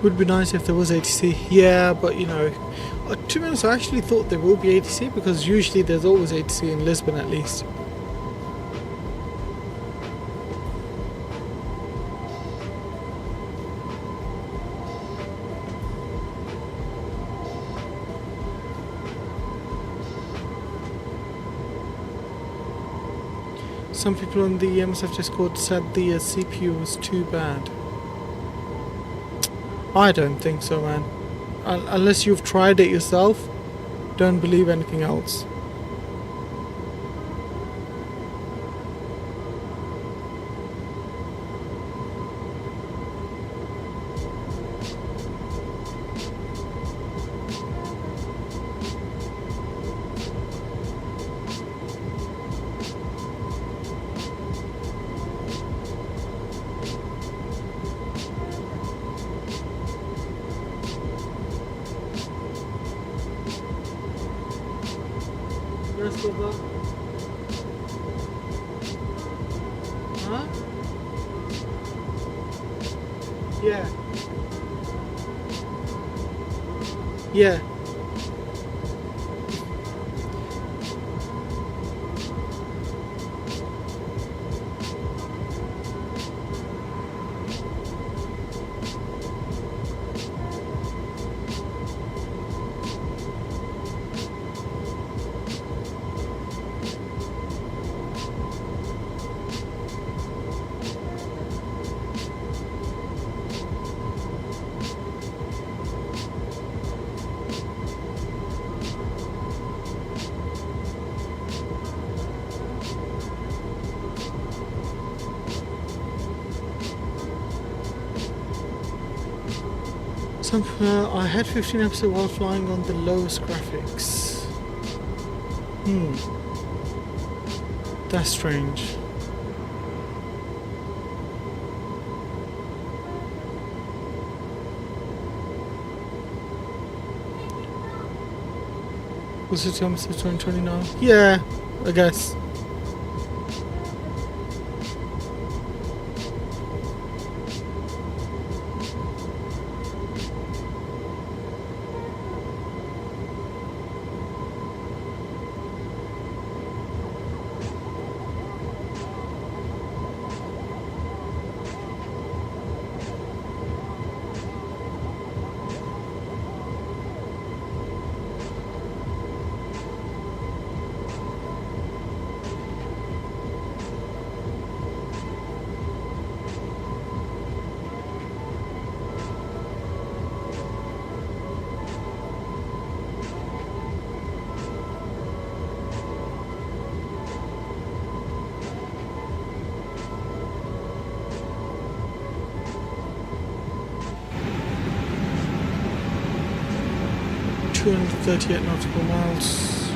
Would be nice if there was ATC. Yeah, but you know, to be honest, I actually thought there will be ATC because usually there's always ATC in Lisbon at least. Some people on the MSF Discord said the CPU was too bad. I don't think so, man. Unless you've tried it yourself, don't believe anything else. Huh? Yeah. Yeah. I had 15 episodes while flying on the lowest graphics. That's strange. Was it episode 2029? Yeah, I guess. .38 nautical miles.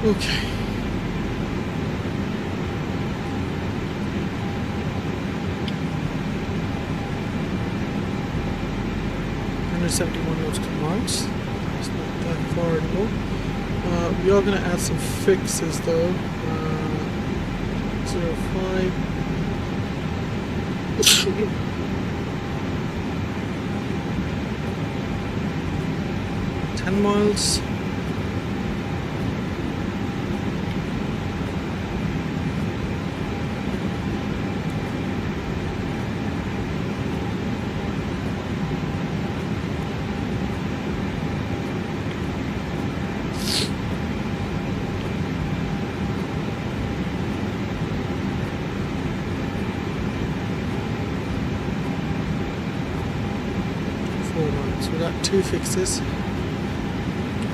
Okay. $171 nautical miles. It's not that far anymore. We are going to add some fixes though. 05. 10 miles. So we got 2 fixes.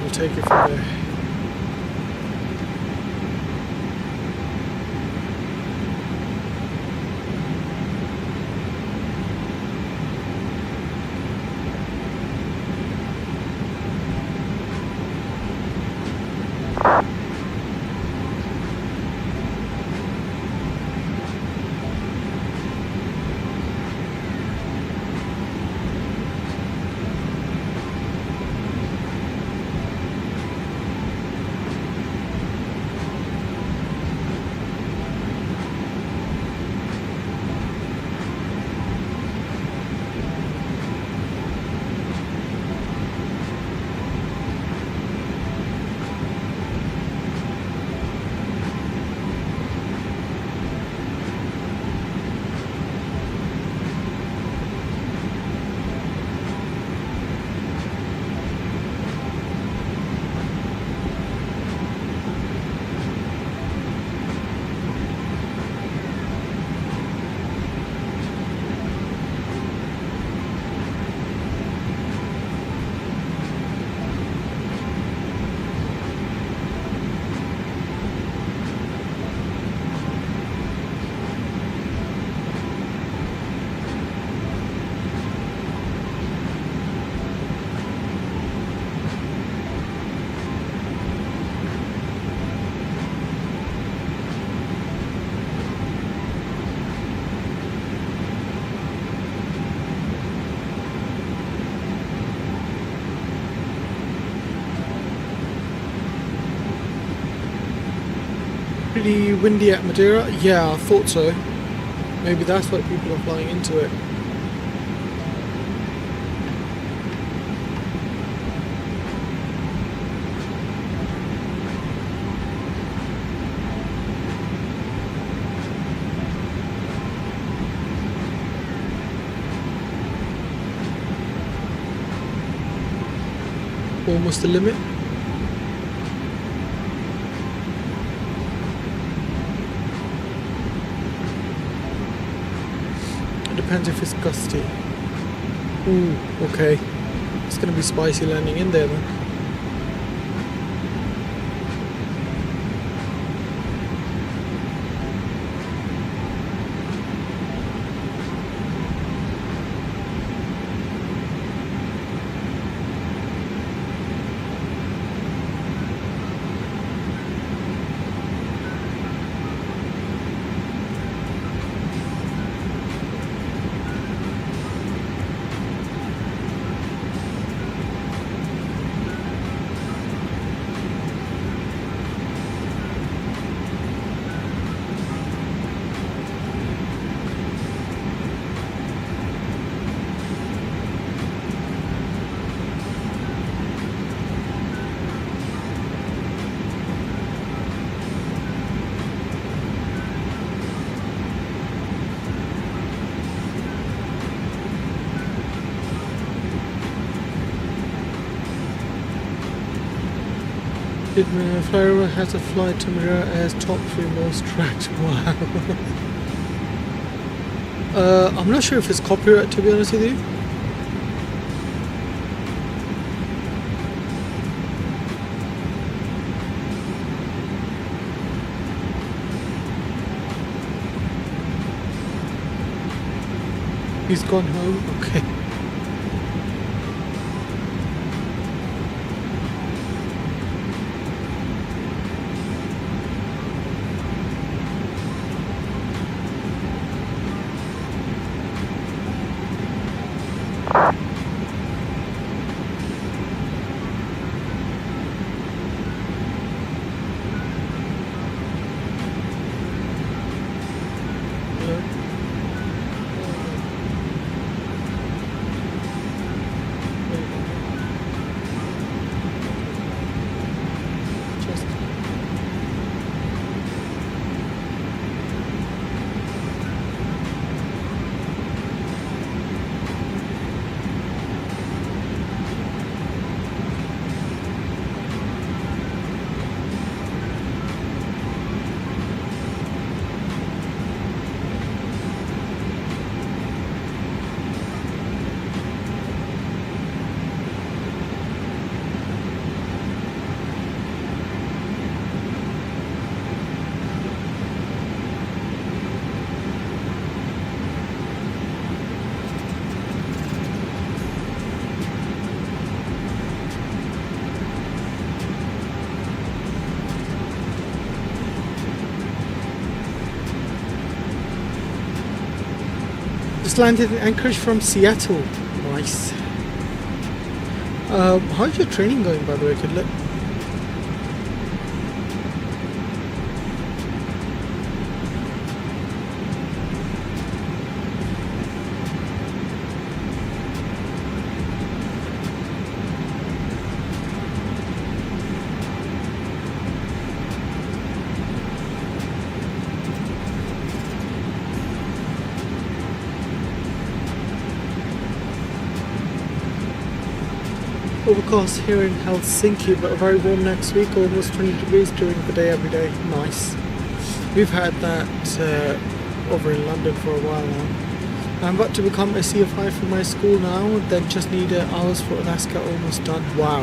We'll take it from there. Pretty windy at Madeira? Yeah, I thought so. Maybe that's why people are flying into it. Almost the limit. Depends if it's gusty. Ooh, okay. It's gonna be spicy landing in there then. Flyover has a flight to Madeira as top 3 most tracked. Wow. I'm not sure if it's copyright, to be honest with you. He's gone home. Okay. Just landed in Anchorage from Seattle. Nice. How's your training going, by the way, Kidlet? Overcast here in Helsinki, but very warm next week, almost 20 degrees during the day every day. Nice. We've had that over in London for a while now. I'm about to become a CFI for my school now, then just need hours for Alaska almost done. Wow.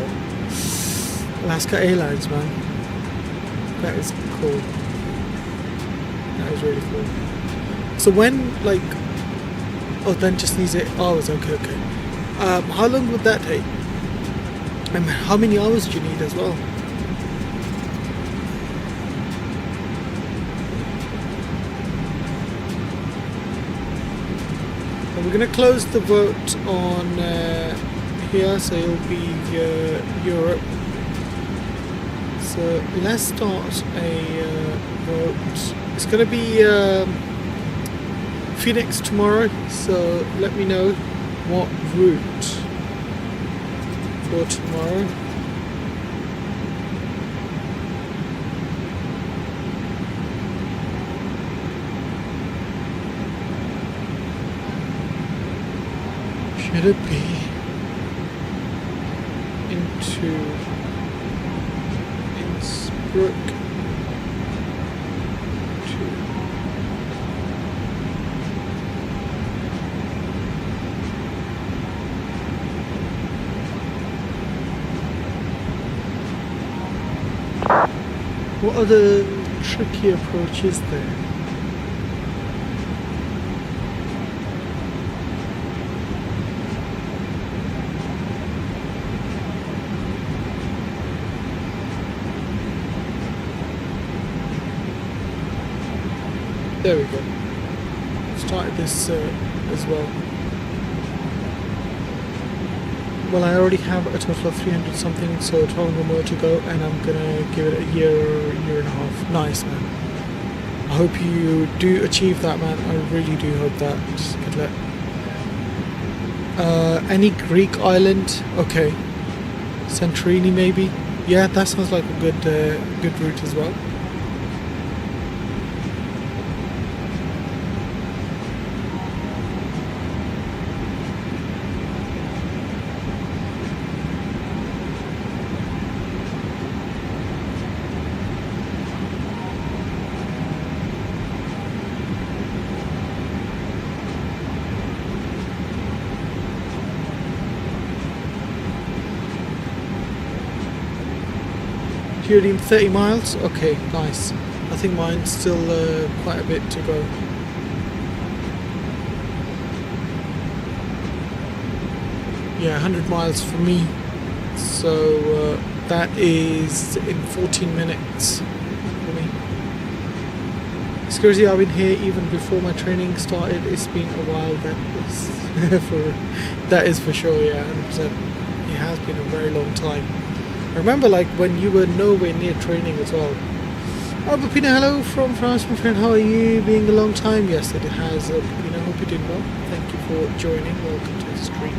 Alaska Airlines, man. That is cool. That is really cool. So when, like, oh, then just needs 8 hours, okay. How long would that take? And how many hours do you need as well? And we're going to close the vote on here, so it'll be Europe. So let's start a vote. It's going to be Phoenix tomorrow, so let me know what route for tomorrow. Should it be into Innsbruck What are the tricky approaches there? There we go. Started this as well. Well, I already have a total of 300 something, so 12 more to go, and I'm gonna give it a year and a half. Nice, man. I hope you do achieve that, man. I really do hope that. Good luck. Any Greek island? Okay. Santorini, maybe? Yeah, that sounds like a good route as well. You're in 30 miles? Okay, nice. I think mine's still quite a bit to go. Yeah, 100 miles for me. So that is in 14 minutes for me. It's crazy, I've been here even before my training started. It's been a while, that is for sure, yeah, 100%. It has been a very long time. I remember like when you were nowhere near training as well. Oh, Pupina, hello from France, my friend. How are you? Being a long time? Yes, it has. Pupina, hope you're doing well. Thank you for joining. Welcome to the stream.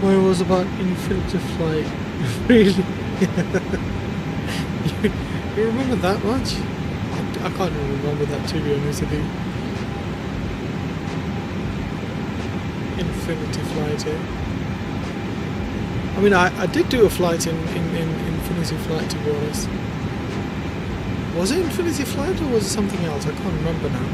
Mine was about infinity flight. Really? you remember that much? I can't even remember that, to be honest with you. Infinity flight, eh? I mean, I did do a flight in Infinity Flight, to be honest. Was it Infinity Flight or was it something else? I can't remember now.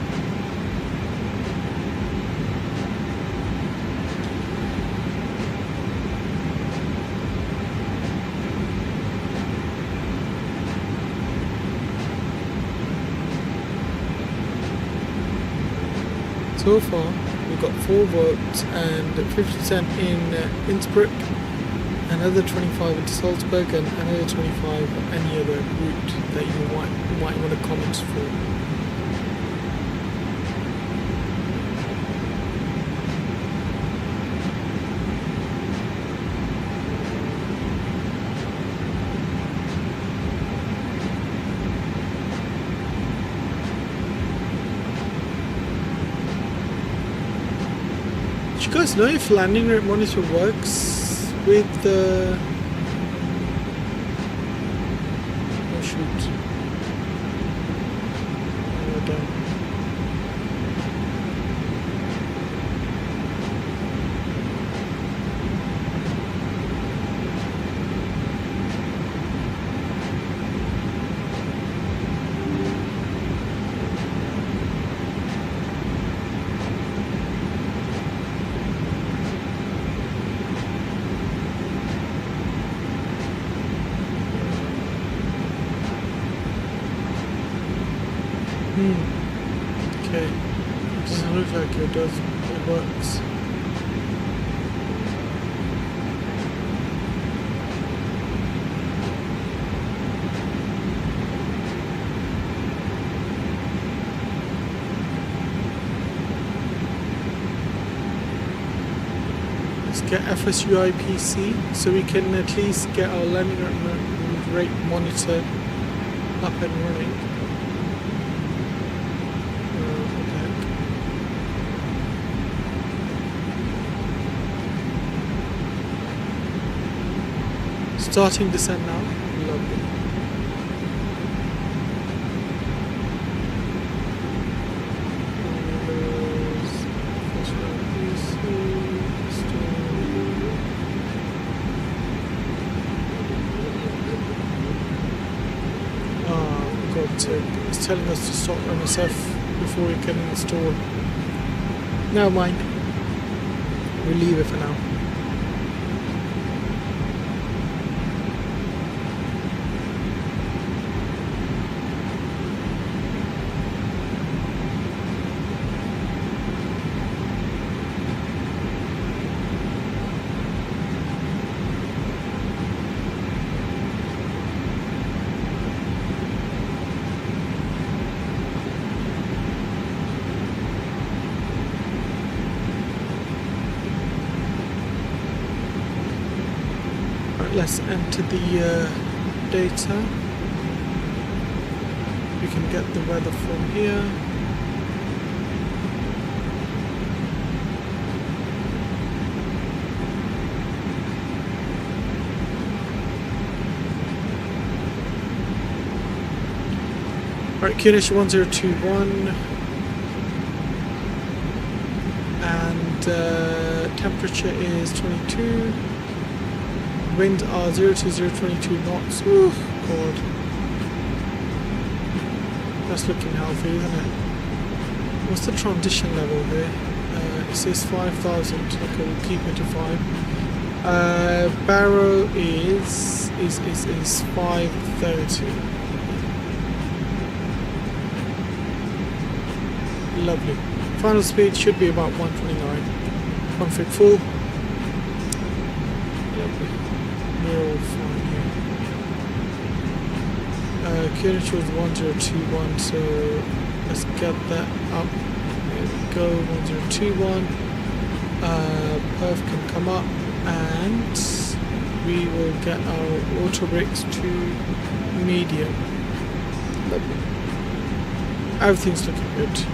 So far, we've got 4 votes and 50% in Innsbruck, another 25 into Salzburg, and another 25 any other route that you might want to comment for. Do you guys know if landing rate monitor works with the... Oh shoot. Oh, we're done. Okay. Doesn't look like it does. It works. Let's get FSUI PC so we can at least get our landing rate monitor up and running. Starting descent now. Lovely. God's sake. It's telling us to stop MSF before we can install. Never mind. We'll leave it for now. Let's enter the data. We can get the weather from here. Right, QNH 1021 and temperature is 22. Winds are 0 to 022 knots. Ooh, God. That's looking healthy, isn't it? What's the transition level here? It says 5,000. Okay, we'll keep it to 5. Barrow is 530. Lovely. Final speed should be about 129. Config full. Lovely. We're all fine here. QNH was 1021, so let's get that up. There we go, 1021. Perf can come up and we will get our auto brakes to medium. Lovely. Everything's looking good.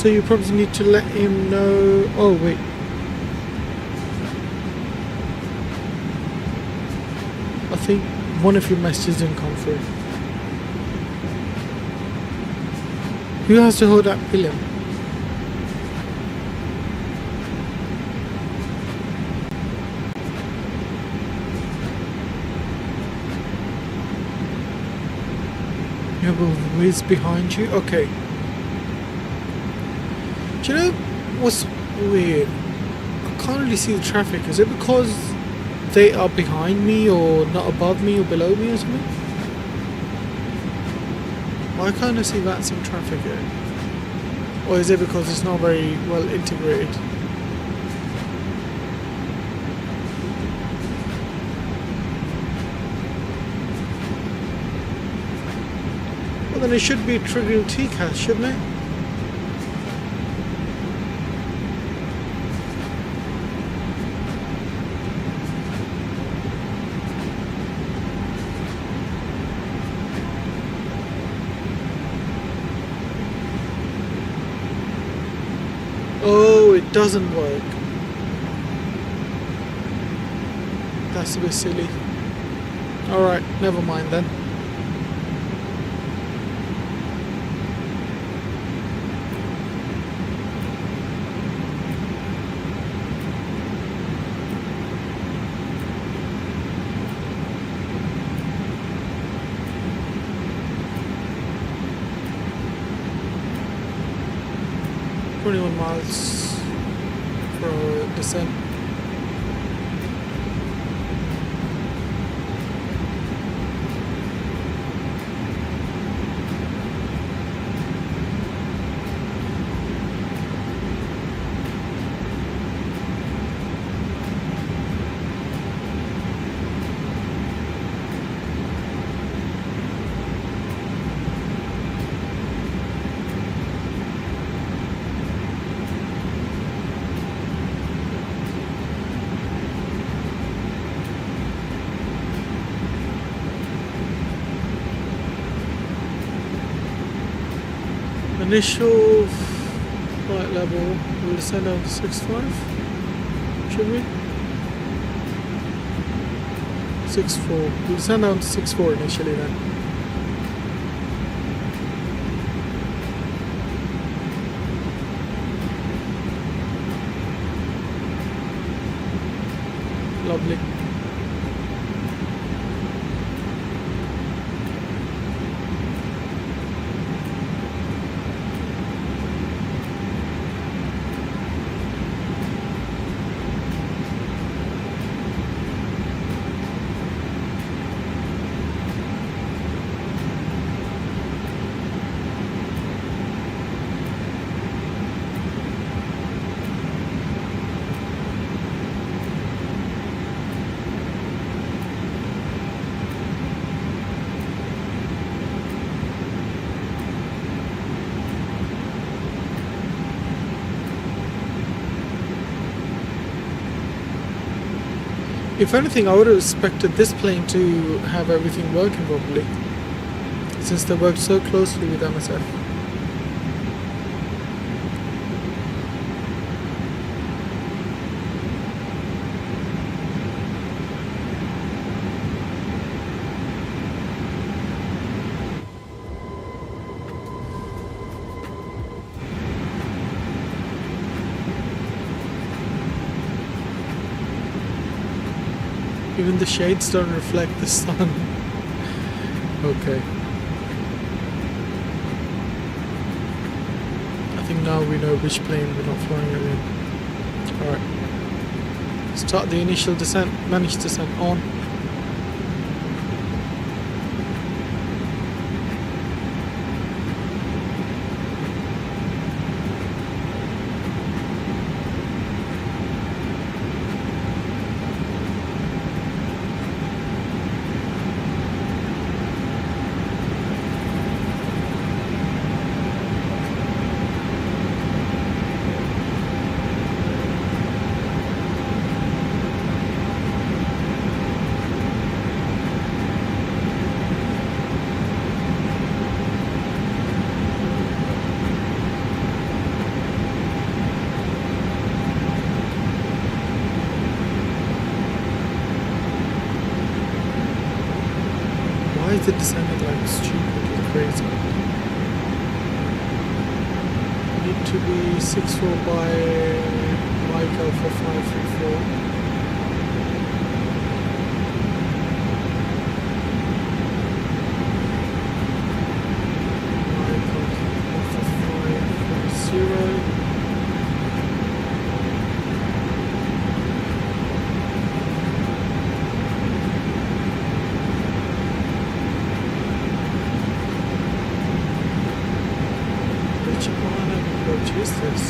So you probably need to let him know. Oh wait. I think one of your messages didn't come through. Who has to hold that pillion? You have a whiz behind you? Okay. Do you know what's weird? I can't really see the traffic. Is it because they are behind me or not above me or below me or something? I kind of see that some traffic here. Or is it because it's not very well integrated? Well, then it should be triggering TCAS, shouldn't it? Oh, it doesn't work. That's a bit silly. Alright, never mind then. Miles for descent. Initial flight level, we'll descend down to 6.5, should we? 6.4, we'll descend down to 6.4 initially then. Lovely. If anything, I would have expected this plane to have everything working properly, since they worked so closely with MSF. Even the shades don't reflect the sun. Okay. I think now we know which plane we're not flying again. Alright. Start the initial descent, managed descent on. is it descending like stupid and crazy? Need to be 64 by Mike Alpha 534. Which is this?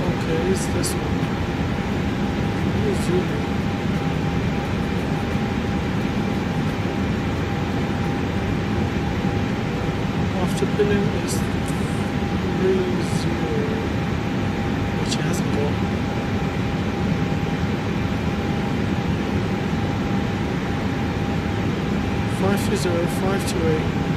Okay, it's this one. Zoom in. After billing is 30, which it hasn't got. 520, 528.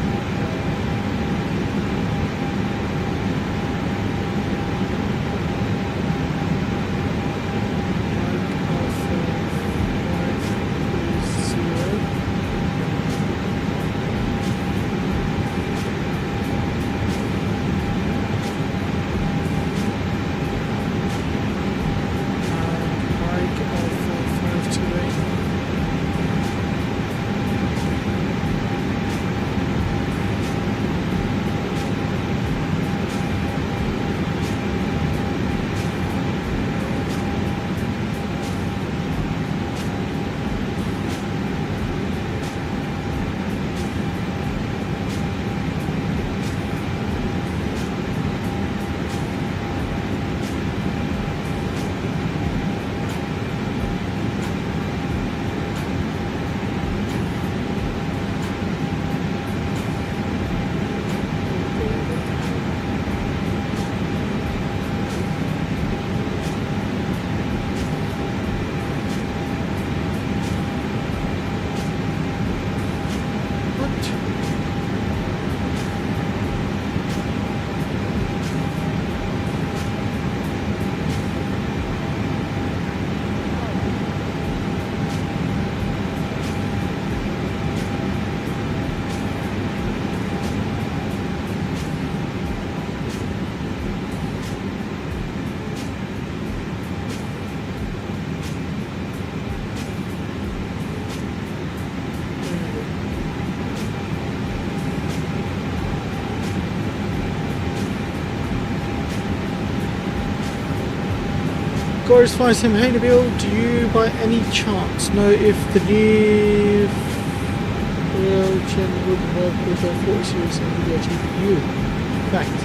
Corresponds him, hey Nabil, do you by any chance know if the new Aviation would work with a 40 series NVIDIA GPU? Thanks.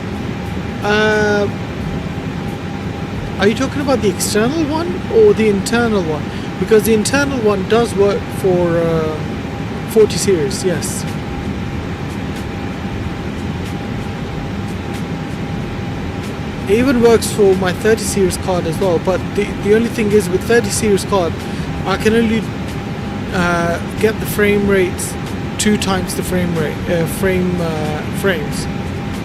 Are you talking about the external one or the internal one? Because the internal one does work for 40 series, yes. It even works for my 30 series card as well, but the only thing is with 30 series card I can only get the frame rates 2 times the frame rate frames,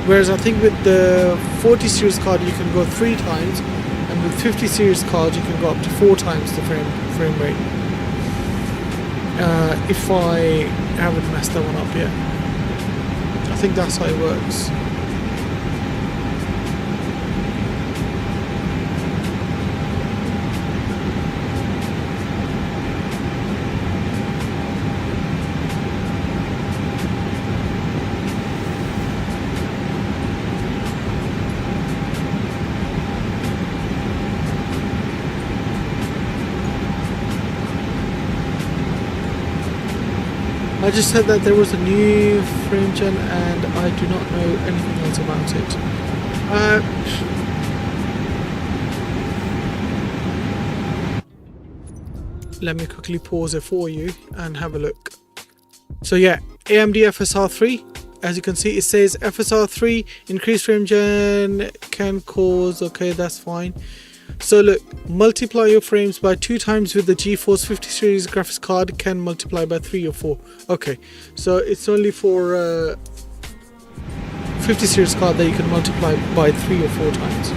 whereas I think with the 40 series card you can go 3 times, and with 50 series card you can go up to 4 times the frame rate, if I haven't messed that one up yet. I think that's how it works. I just said that there was a new frame gen and I do not know anything else about it. Let me quickly pause it for you and have a look. So yeah, AMD FSR3, as you can see it says FSR3 increased frame gen can cause, okay, that's fine. So look, multiply your frames by 2 times with the GeForce 50 series graphics card, can multiply by 3 or 4. Okay, so it's only for 50 series car that you can multiply by 3 or 4 times.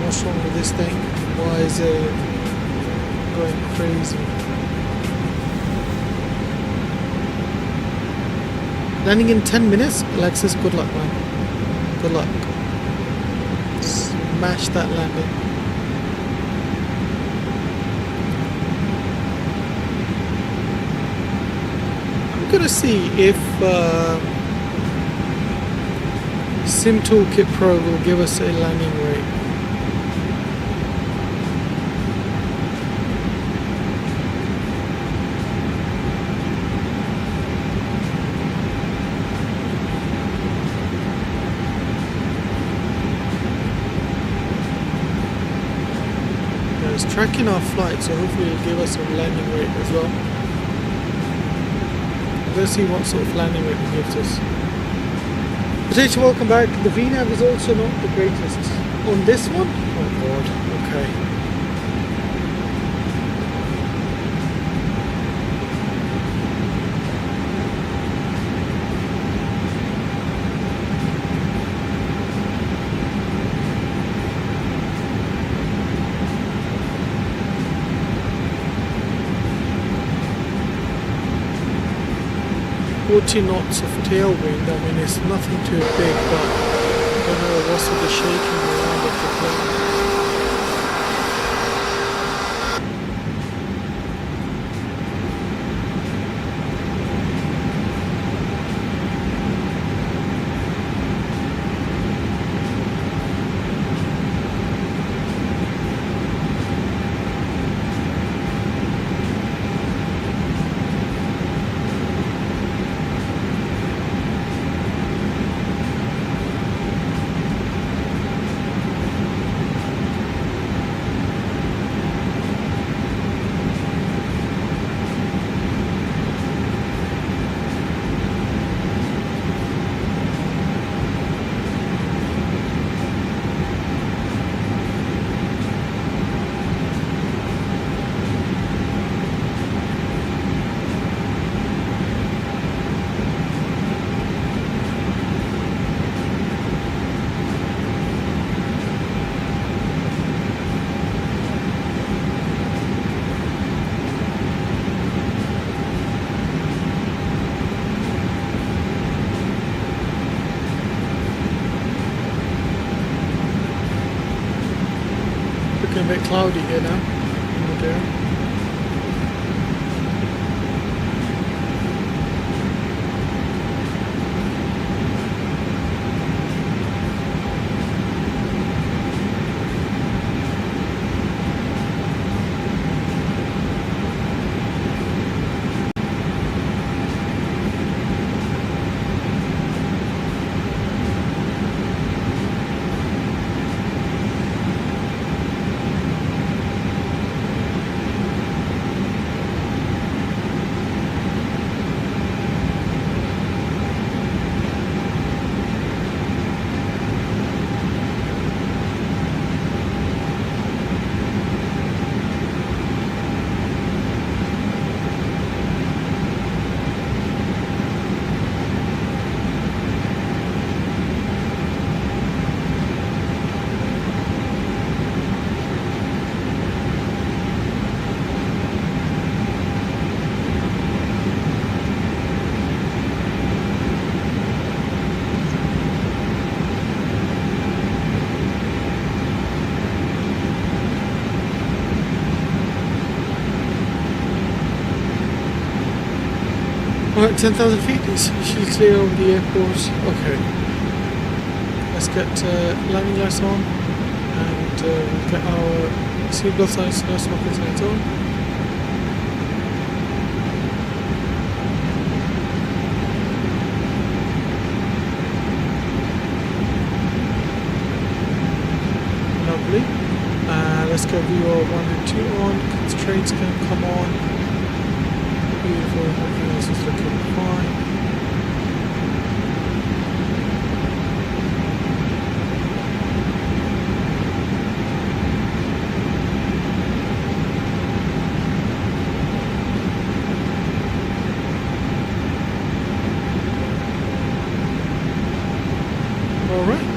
What's wrong with this thing? Why is it going crazy? Landing in 10 minutes? Alexis, good luck, man. Good luck. Smash that landing. I'm gonna see if Sim Toolkit Pro will give us a landing rate. It's tracking our flight, so hopefully it'll give us a landing rate as well. Let's see what sort of landing rate it gives us. Potato, welcome back. The VNAV is also not the greatest. On this one? Oh god, okay. Knots of tailwind. I mean, it's nothing too big, but I don't know what's with the shaking around of the plane. Looking a bit cloudy here now in Madeira. Alright, 10,000 feet is usually clear over the airport. Okay. Let's get landing lights on and get our seatbelt signs, no smoking signs on. get VO 1 and 2 on, constraints can come on. Beautiful, everything else is looking fine. Alright.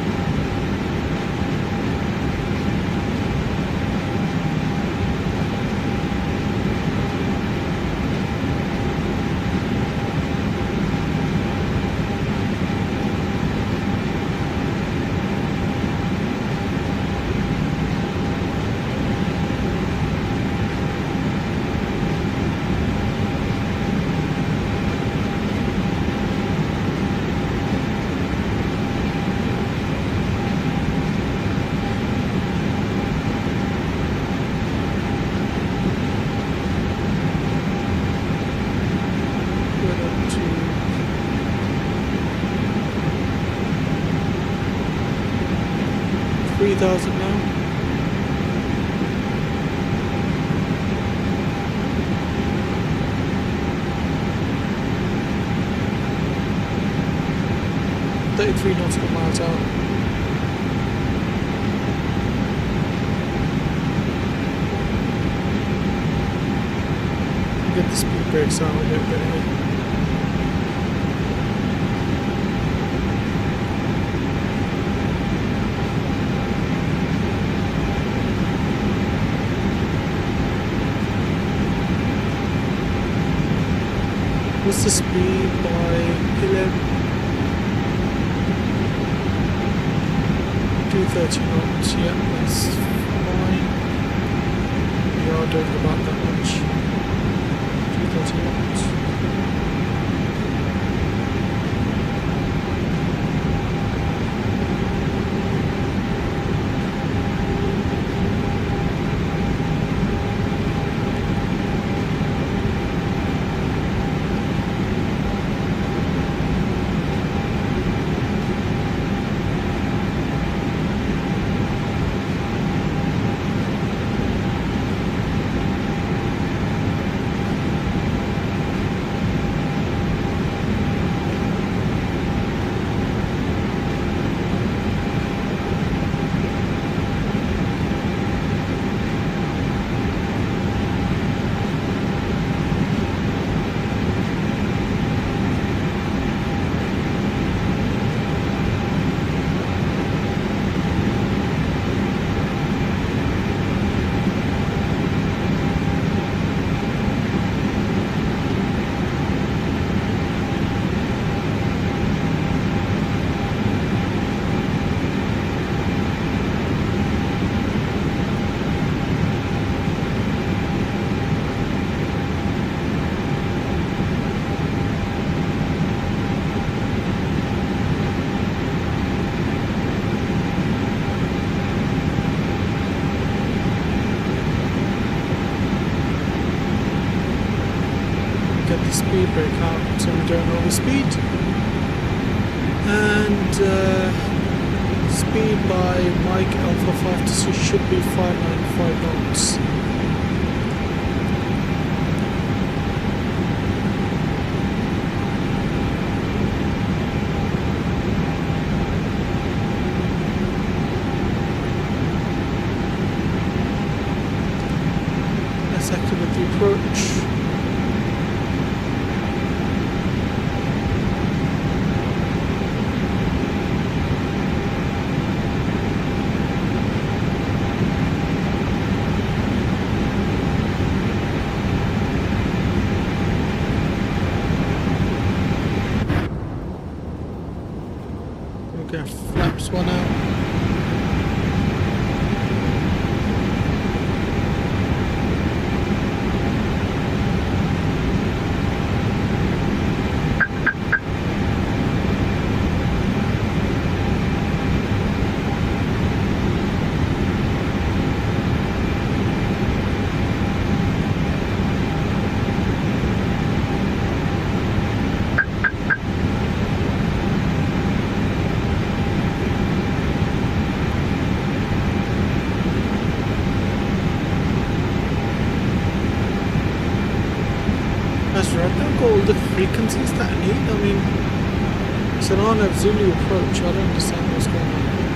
Good up to 3,000 now. Three nautical miles out. Get the speed brakes out a little bit here. What's the speed by Pillar? 230 knots, yeah, that's fine. We are doing about that much. 230 knots. Get the speed brake out so we don't overspeed. And speed by Mike Alpha 5 to 6 should be 595 knots. Let's activate the approach. Okay, flaps one out. Madeira, I don't got all the frequencies that I need. I mean, it's an on Zulu approach. I don't understand what's going on here.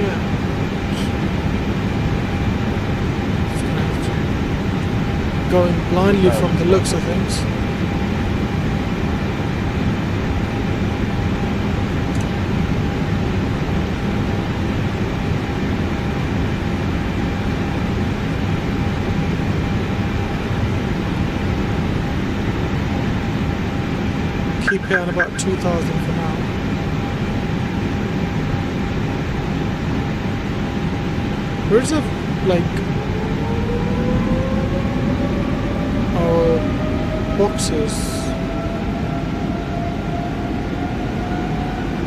Yeah. Just gonna have to go in blindly from the looks of things. Keep it at about 2,000 for now. Where's the, like, our boxes?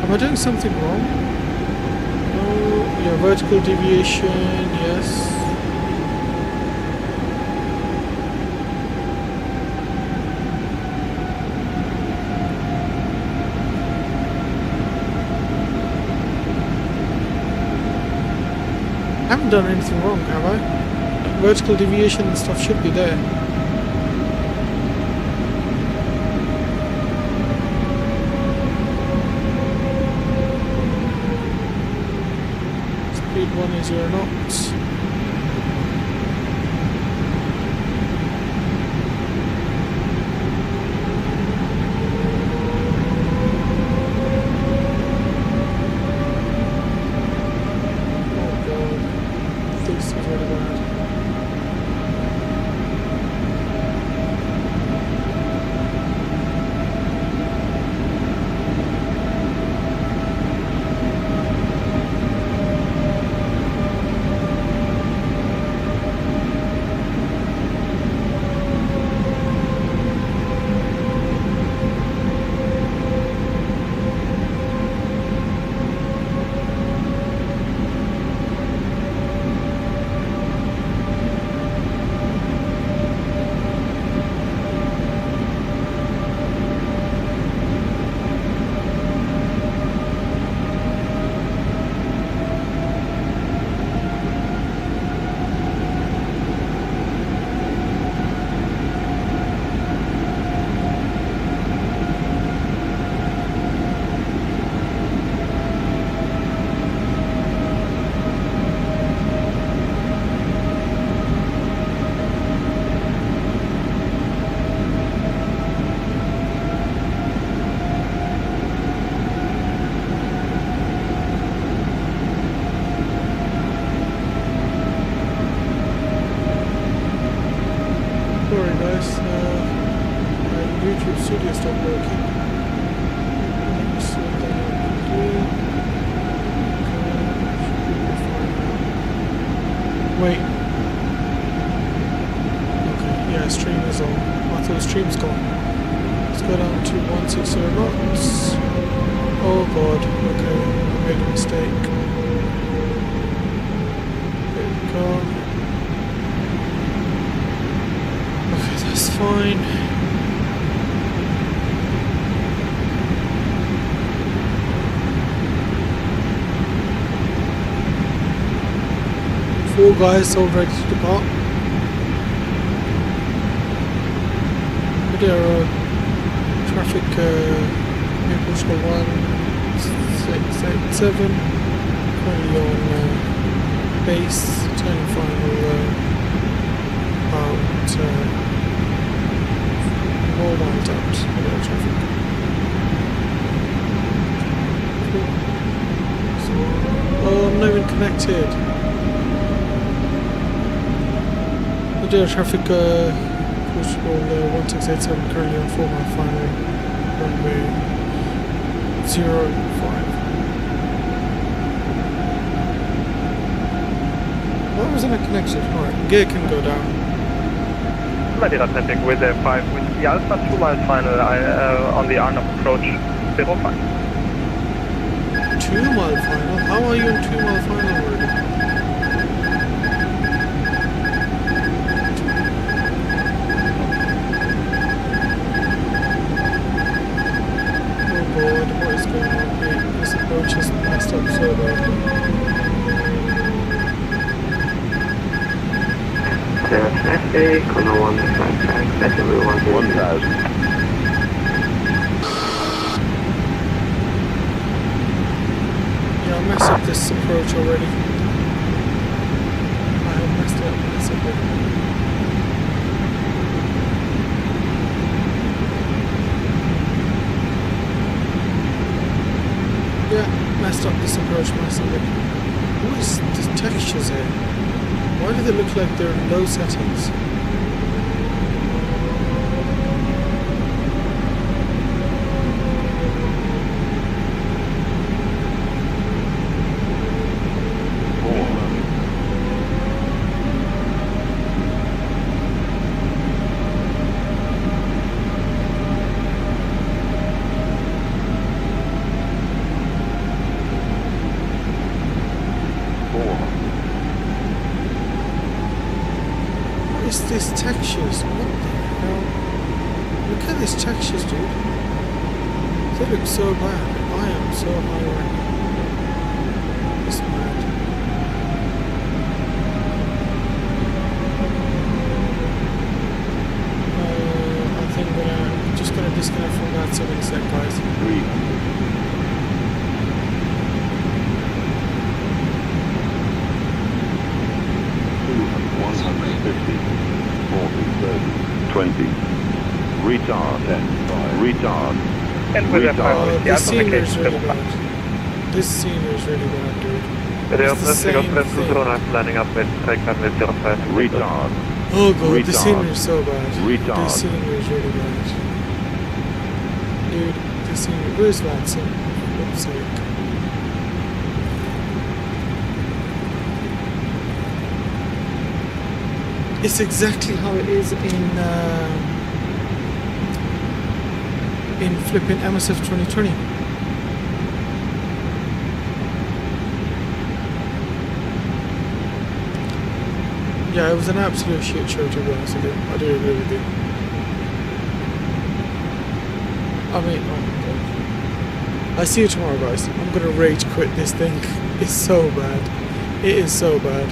Am I doing something wrong? No, yeah, vertical deviation, yes. I haven't done anything wrong, have I? Vertical deviation and stuff should be there. Speed 180 knots. Wait. Okay, yeah, stream is on. I thought the stream's gone. Let's go down to 160 knots. Oh god, okay, I made a mistake. There we go. Okay, that's fine. Four guys all ready to depart. Madeira traffic in Portugal 1687. Currently on base, turning final about 4 miles out. Madeira traffic. Cool. Oh, I'm not even connected. Madeira traffic, Portugal 1687, currently on 4 mile final, runway 05. Why wasn't I connected? Alright, gear can go down. Madeira traffic with 5 with the Alpha 2 mile final on the Arnhem approach 05. 2 mile final? How are you in 2 mile final already? What is going on here? This approach is messed up so badly. Connor 1, SW 1000. Yeah, I messed up this approach already. I have messed it up massively. Yeah, messed up this approach massively. What is the textures here? Why do they look like they're in low settings? These textures, what the hell? Look at these textures, dude. They look so bad. I am so high right now. It's mad. I think I'm just gonna disconnect from that so many sec, guys. 150, 40, 30, 20. Retard, 10, 5. Retard. And with that Retard. This scenery is really bad. This scenery is really bad, dude. Det är It's the same thing. landing up with Taycan with 05. Retard. Oh god, the Retard. scenery is so bad. Retard. The scenery is really bad. Dude, the scenery. Where's Watson? Oops, sorry. It's exactly how it is in flipping MSF 2020. Yeah, it was an absolute shit show, to be honest with you. I do agree with you. I mean, oh my god. I see you tomorrow, guys. I'm gonna rage quit this thing. It's so bad. It is so bad.